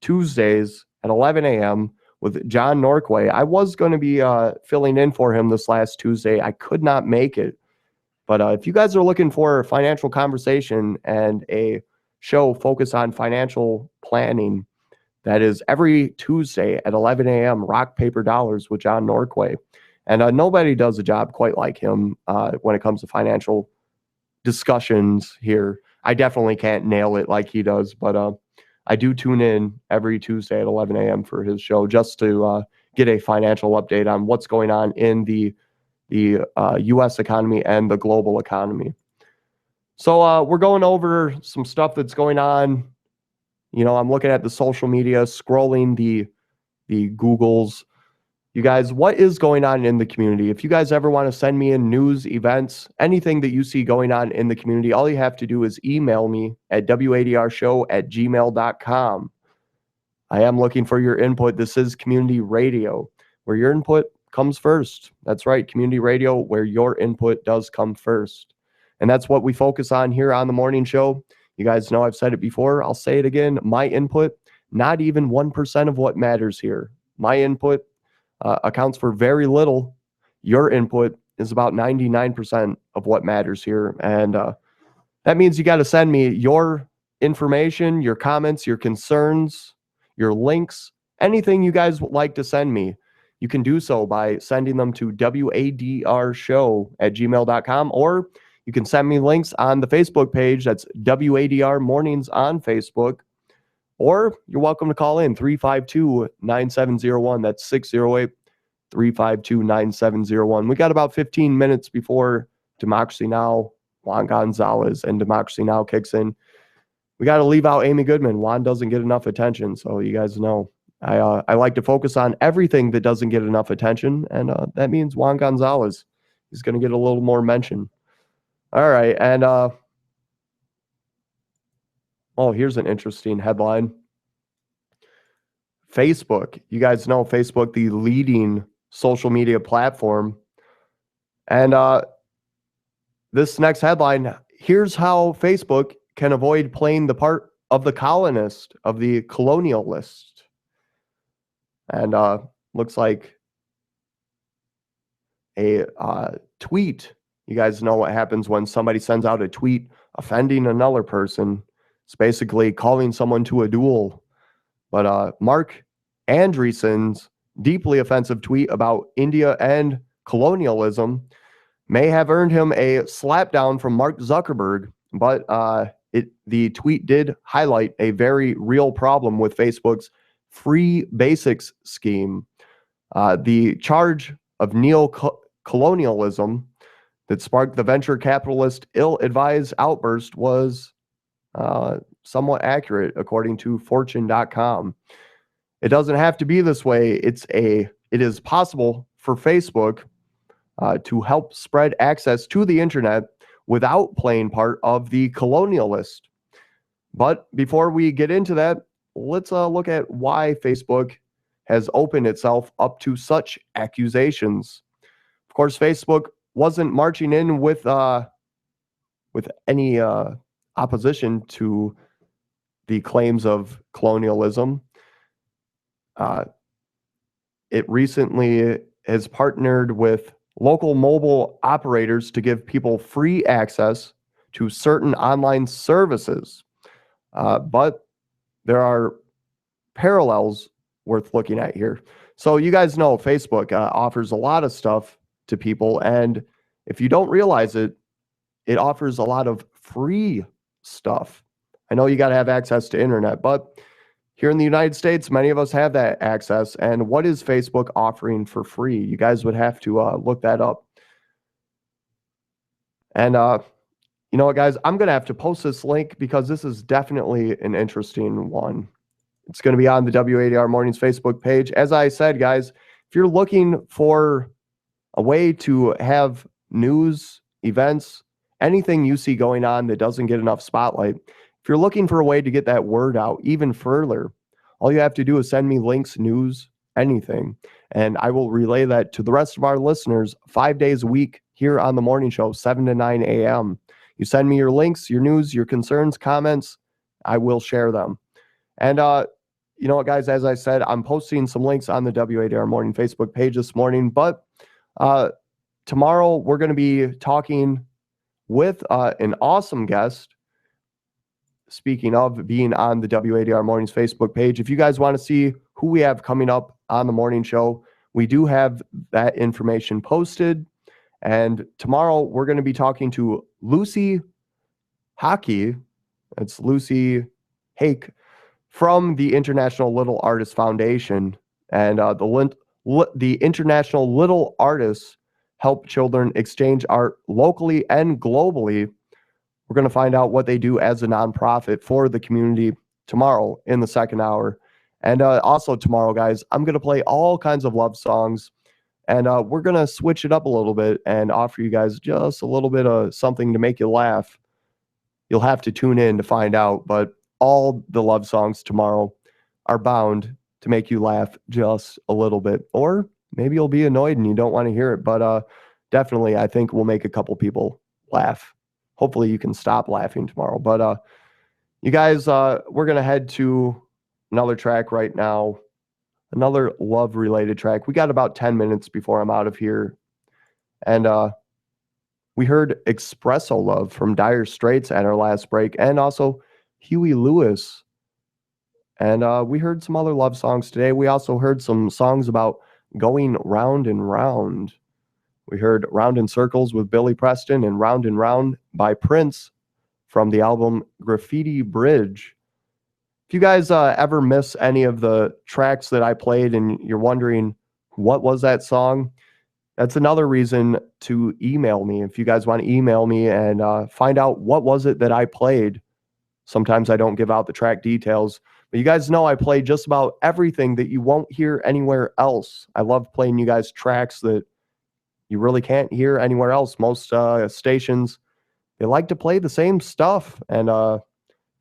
Tuesdays at 11 a.m., with John Norquay. I was going to be filling in for him this last Tuesday. I could not make it. But if you guys are looking for a financial conversation and a show focused on financial planning, that is every Tuesday at 11 a.m., Rock, Paper, Dollars with John Norquay. And nobody does a job quite like him when it comes to financial discussions here. I definitely can't nail it like he does, but I do tune in every Tuesday at 11 a.m. for his show just to get a financial update on what's going on in the U.S. economy and the global economy. So we're going over some stuff that's going on. You know, I'm looking at the social media, scrolling the Googles. You guys, what is going on in the community? If you guys ever want to send me in news, events, anything that you see going on in the community, all you have to do is email me at wadrshow@gmail.com. I am looking for your input. This is community radio, where your input comes first. That's right, community radio, where your input does come first. And that's what we focus on here on the morning show. You guys know I've said it before. I'll say it again. My input, not even 1% of what matters here. My input accounts for very little. Your input is about 99% of what matters here. And that means you got to send me your information, your comments, your concerns, your links, anything you guys would like to send me. You can do so by sending them to wadrshow@gmail.com, or you can send me links on the Facebook page. That's WADR Mornings on Facebook. Or you're welcome to call in 352-9701. That's 608-352-9701. We got about 15 minutes before Democracy Now! Juan Gonzalez, and Democracy Now! Kicks in. We got to leave out Amy Goodman. Juan doesn't get enough attention, so you guys know. I like to focus on everything that doesn't get enough attention, and that means Juan Gonzalez. He's going to get a little more mention. All right, and here's an interesting headline. Facebook. You guys know Facebook, the leading social media platform. And this next headline, here's how Facebook can avoid playing the part of the colonist, of the colonialist. And looks like a tweet. You guys know what happens when somebody sends out a tweet offending another person. It's basically calling someone to a duel. But Mark Andreessen's deeply offensive tweet about India and colonialism may have earned him a slapdown from Mark Zuckerberg, but the tweet did highlight a very real problem with Facebook's free basics scheme. The charge of neo-colonialism that sparked the venture capitalist ill-advised outburst was somewhat accurate, according to Fortune.com. It doesn't have to be this way. It is possible for Facebook to help spread access to the internet without playing part of the colonialist. But before we get into that, let's look at why Facebook has opened itself up to such accusations. Of course, Facebook wasn't marching in with any opposition to the claims of colonialism. It recently has partnered with local mobile operators to give people free access to certain online services. But there are parallels worth looking at here. So you guys know Facebook offers a lot of stuff to people, and if you don't realize it, it offers a lot of free stuff. I know you got to have access to internet, but here in the United States, many of us have that access. And what is Facebook offering for free? You guys would have to look that up. And you know what, guys? I'm going to have to post this link because this is definitely an interesting one. It's going to be on the WADR Morning's Facebook page. As I said, guys, if you're looking for a way to have news, events, anything you see going on that doesn't get enough spotlight, if you're looking for a way to get that word out even further, all you have to do is send me links, news, anything, and I will relay that to the rest of our listeners 5 days a week here on the morning show, 7 to 9 a.m. You send me your links, your news, your concerns, comments, I will share them. And you know what, guys, as I said, I'm posting some links on the WADR Morning Facebook page this morning, but tomorrow we're going to be talking with an awesome guest. Speaking of being on the WADR Morning's Facebook page, if you guys want to see who we have coming up on the morning show, we do have that information posted. And tomorrow we're going to be talking to Lucy Hockey. That's Lucy Hake from the International Little Artists Foundation. And the International Little Artists help children exchange art locally and globally. We're going to find out what they do as a nonprofit for the community tomorrow in the second hour. And also tomorrow, guys, I'm going to play all kinds of love songs. And we're going to switch it up a little bit and offer you guys just a little bit of something to make you laugh. You'll have to tune in to find out. But all the love songs tomorrow are bound to make you laugh just a little bit. Or maybe you'll be annoyed and you don't want to hear it. But definitely, I think we'll make a couple people laugh. Hopefully you can stop laughing tomorrow. But you guys, we're going to head to another track right now. Another love-related track. We got about 10 minutes before I'm out of here. And we heard Espresso Love from Dire Straits at our last break. And also Huey Lewis. And we heard some other love songs today. We also heard some songs about going round and round. We heard Round in Circles with Billy Preston and Round by Prince from the album Graffiti Bridge. If you guys ever miss any of the tracks that I played and you're wondering what was that song, That's another reason to email me. If you guys want to email me and find out what was it that I played. Sometimes I don't give out the track details, but you guys know I play just about everything that you won't hear anywhere else. I love playing you guys tracks that you really can't hear anywhere else. Most stations, they like to play the same stuff, and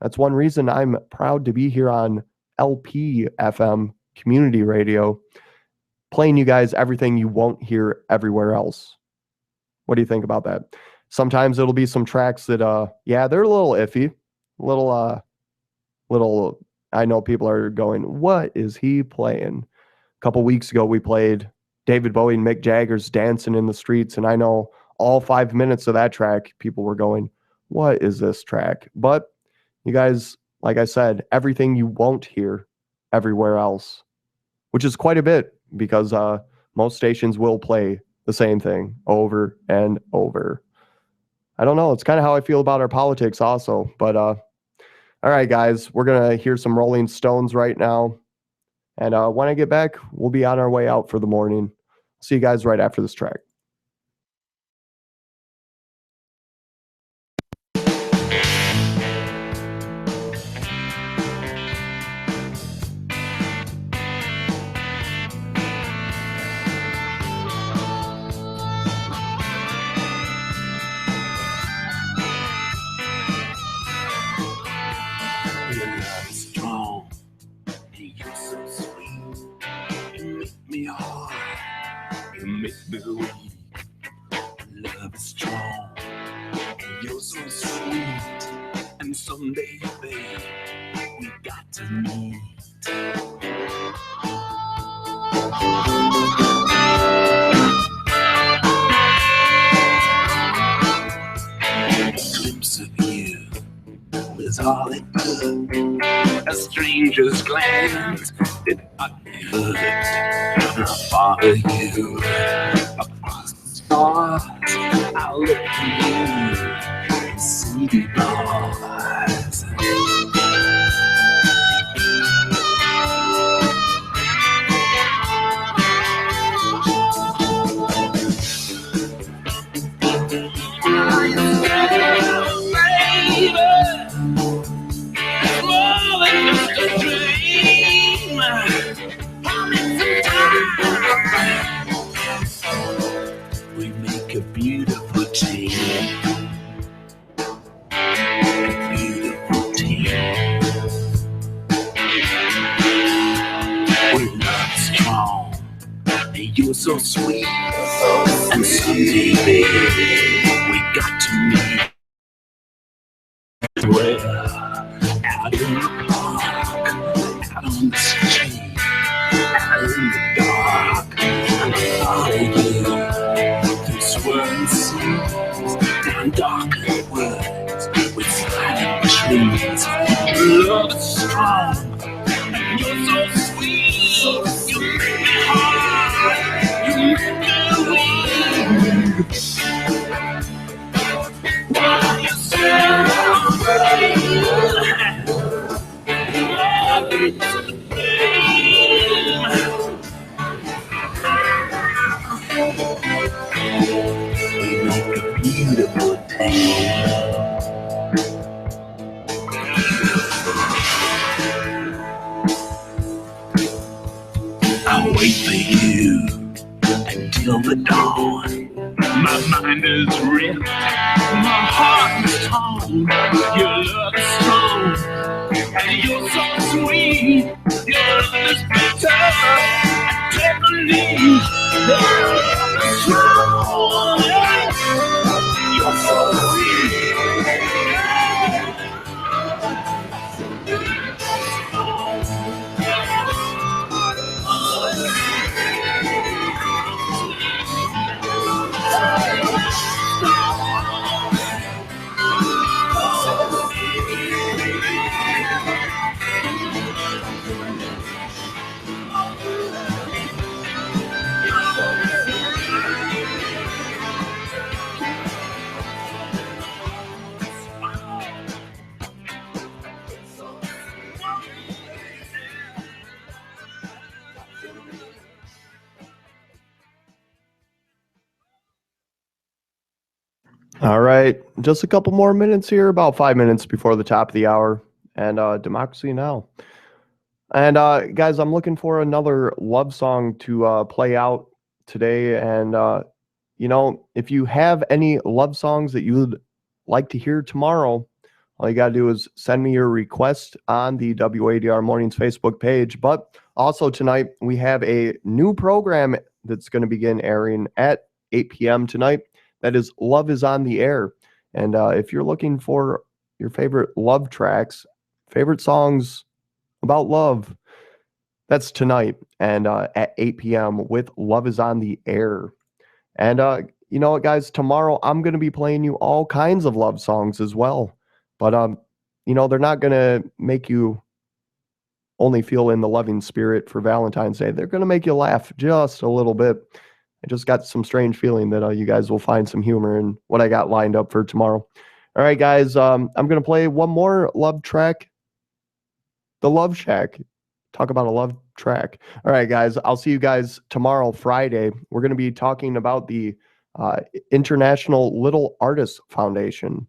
that's one reason I'm proud to be here on LP FM Community Radio, playing you guys everything you won't hear everywhere else. What do you think about that? Sometimes it'll be some tracks that, yeah, they're a little iffy, little, I know people are going, what is he playing? A couple weeks ago, we played David Bowie and Mick Jagger's Dancing in the Streets, and I know all 5 minutes of that track, people were going, what is this track? But you guys, like I said, everything you won't hear everywhere else, which is quite a bit because most stations will play the same thing over and over. I don't know. It's kind of how I feel about our politics also. But all right, guys, we're going to hear some Rolling Stones right now. And when I get back, we'll be on our way out for the morning. See you guys right after this track. You make me weak. Love is strong, and you're so sweet. And someday, babe, we got to meet. A glimpse of you was all it took. A stranger's glance did not hurt. I follow you across the stars. I look to you and see the stars. We make a beautiful team. A beautiful team. We're not strong, and you're so sweet. And someday, baby, we got to meet. Well, out in the park, out on the street, out in the dark, I follow you through swirling seas, down dark woods with silent trees. Love is strong, and you're so sweet. You make me hard, you make me weak. While you celebrate, love is the flame. We make a beautiful day. I'll wait for you until the dawn. My mind is ripped, my heart is torn. Your love is strong, and you're so sweet. Your love is bitter, I can't believe. Your love is strong, you're so sweet. All right, just a couple more minutes here, about 5 minutes before the top of the hour, and Democracy Now! And guys, I'm looking for another love song to play out today. And, if you have any love songs that you would like to hear tomorrow, all you got to do is send me your request on the WADR Mornings Facebook page. But also tonight, we have a new program that's going to begin airing at 8 p.m. tonight. That is Love is on the Air. And if you're looking for your favorite love tracks, favorite songs about love, that's tonight and at 8 p.m. with Love is on the Air. And you know what, guys? Tomorrow I'm going to be playing you all kinds of love songs as well. But, they're not going to make you only feel in the loving spirit for Valentine's Day. They're going to make you laugh just a little bit. I just got some strange feeling that you guys will find some humor in what I got lined up for tomorrow. All right, guys, I'm going to play one more love track, The Love Shack. Talk about a love track. All right, guys, I'll see you guys tomorrow, Friday. We're going to be talking about the International Little Artists Foundation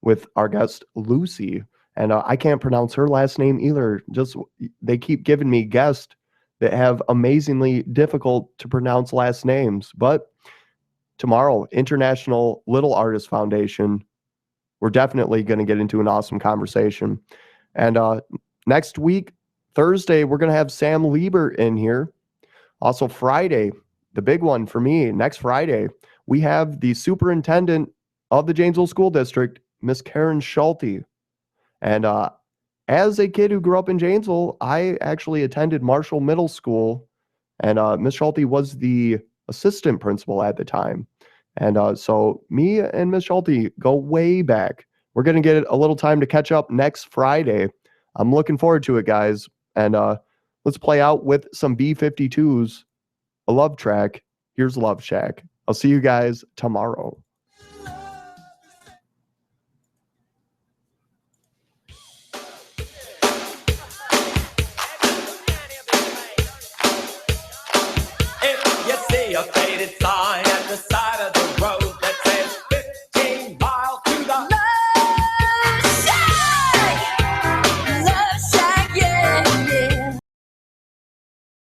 with our guest, Lucy. And I can't pronounce her last name either. Just they keep giving me guests that have amazingly difficult to pronounce last names. But tomorrow, International Little Artists Foundation, we're definitely going to get into an awesome conversation. And next week, Thursday, we're going to have Sam Lieber in here. Also, Friday, the big one for me, next Friday, we have the superintendent of the Janesville School District, Miss Karen Schulte. And as a kid who grew up in Janesville, I actually attended Marshall Middle School, and Miss Schulte was the assistant principal at the time. And so me and Miss Schulte go way back. We're going to get a little time to catch up next Friday. I'm looking forward to it, guys. And let's play out with some B-52s, a love track. Here's Love Shack. I'll see you guys tomorrow. If you see a faded star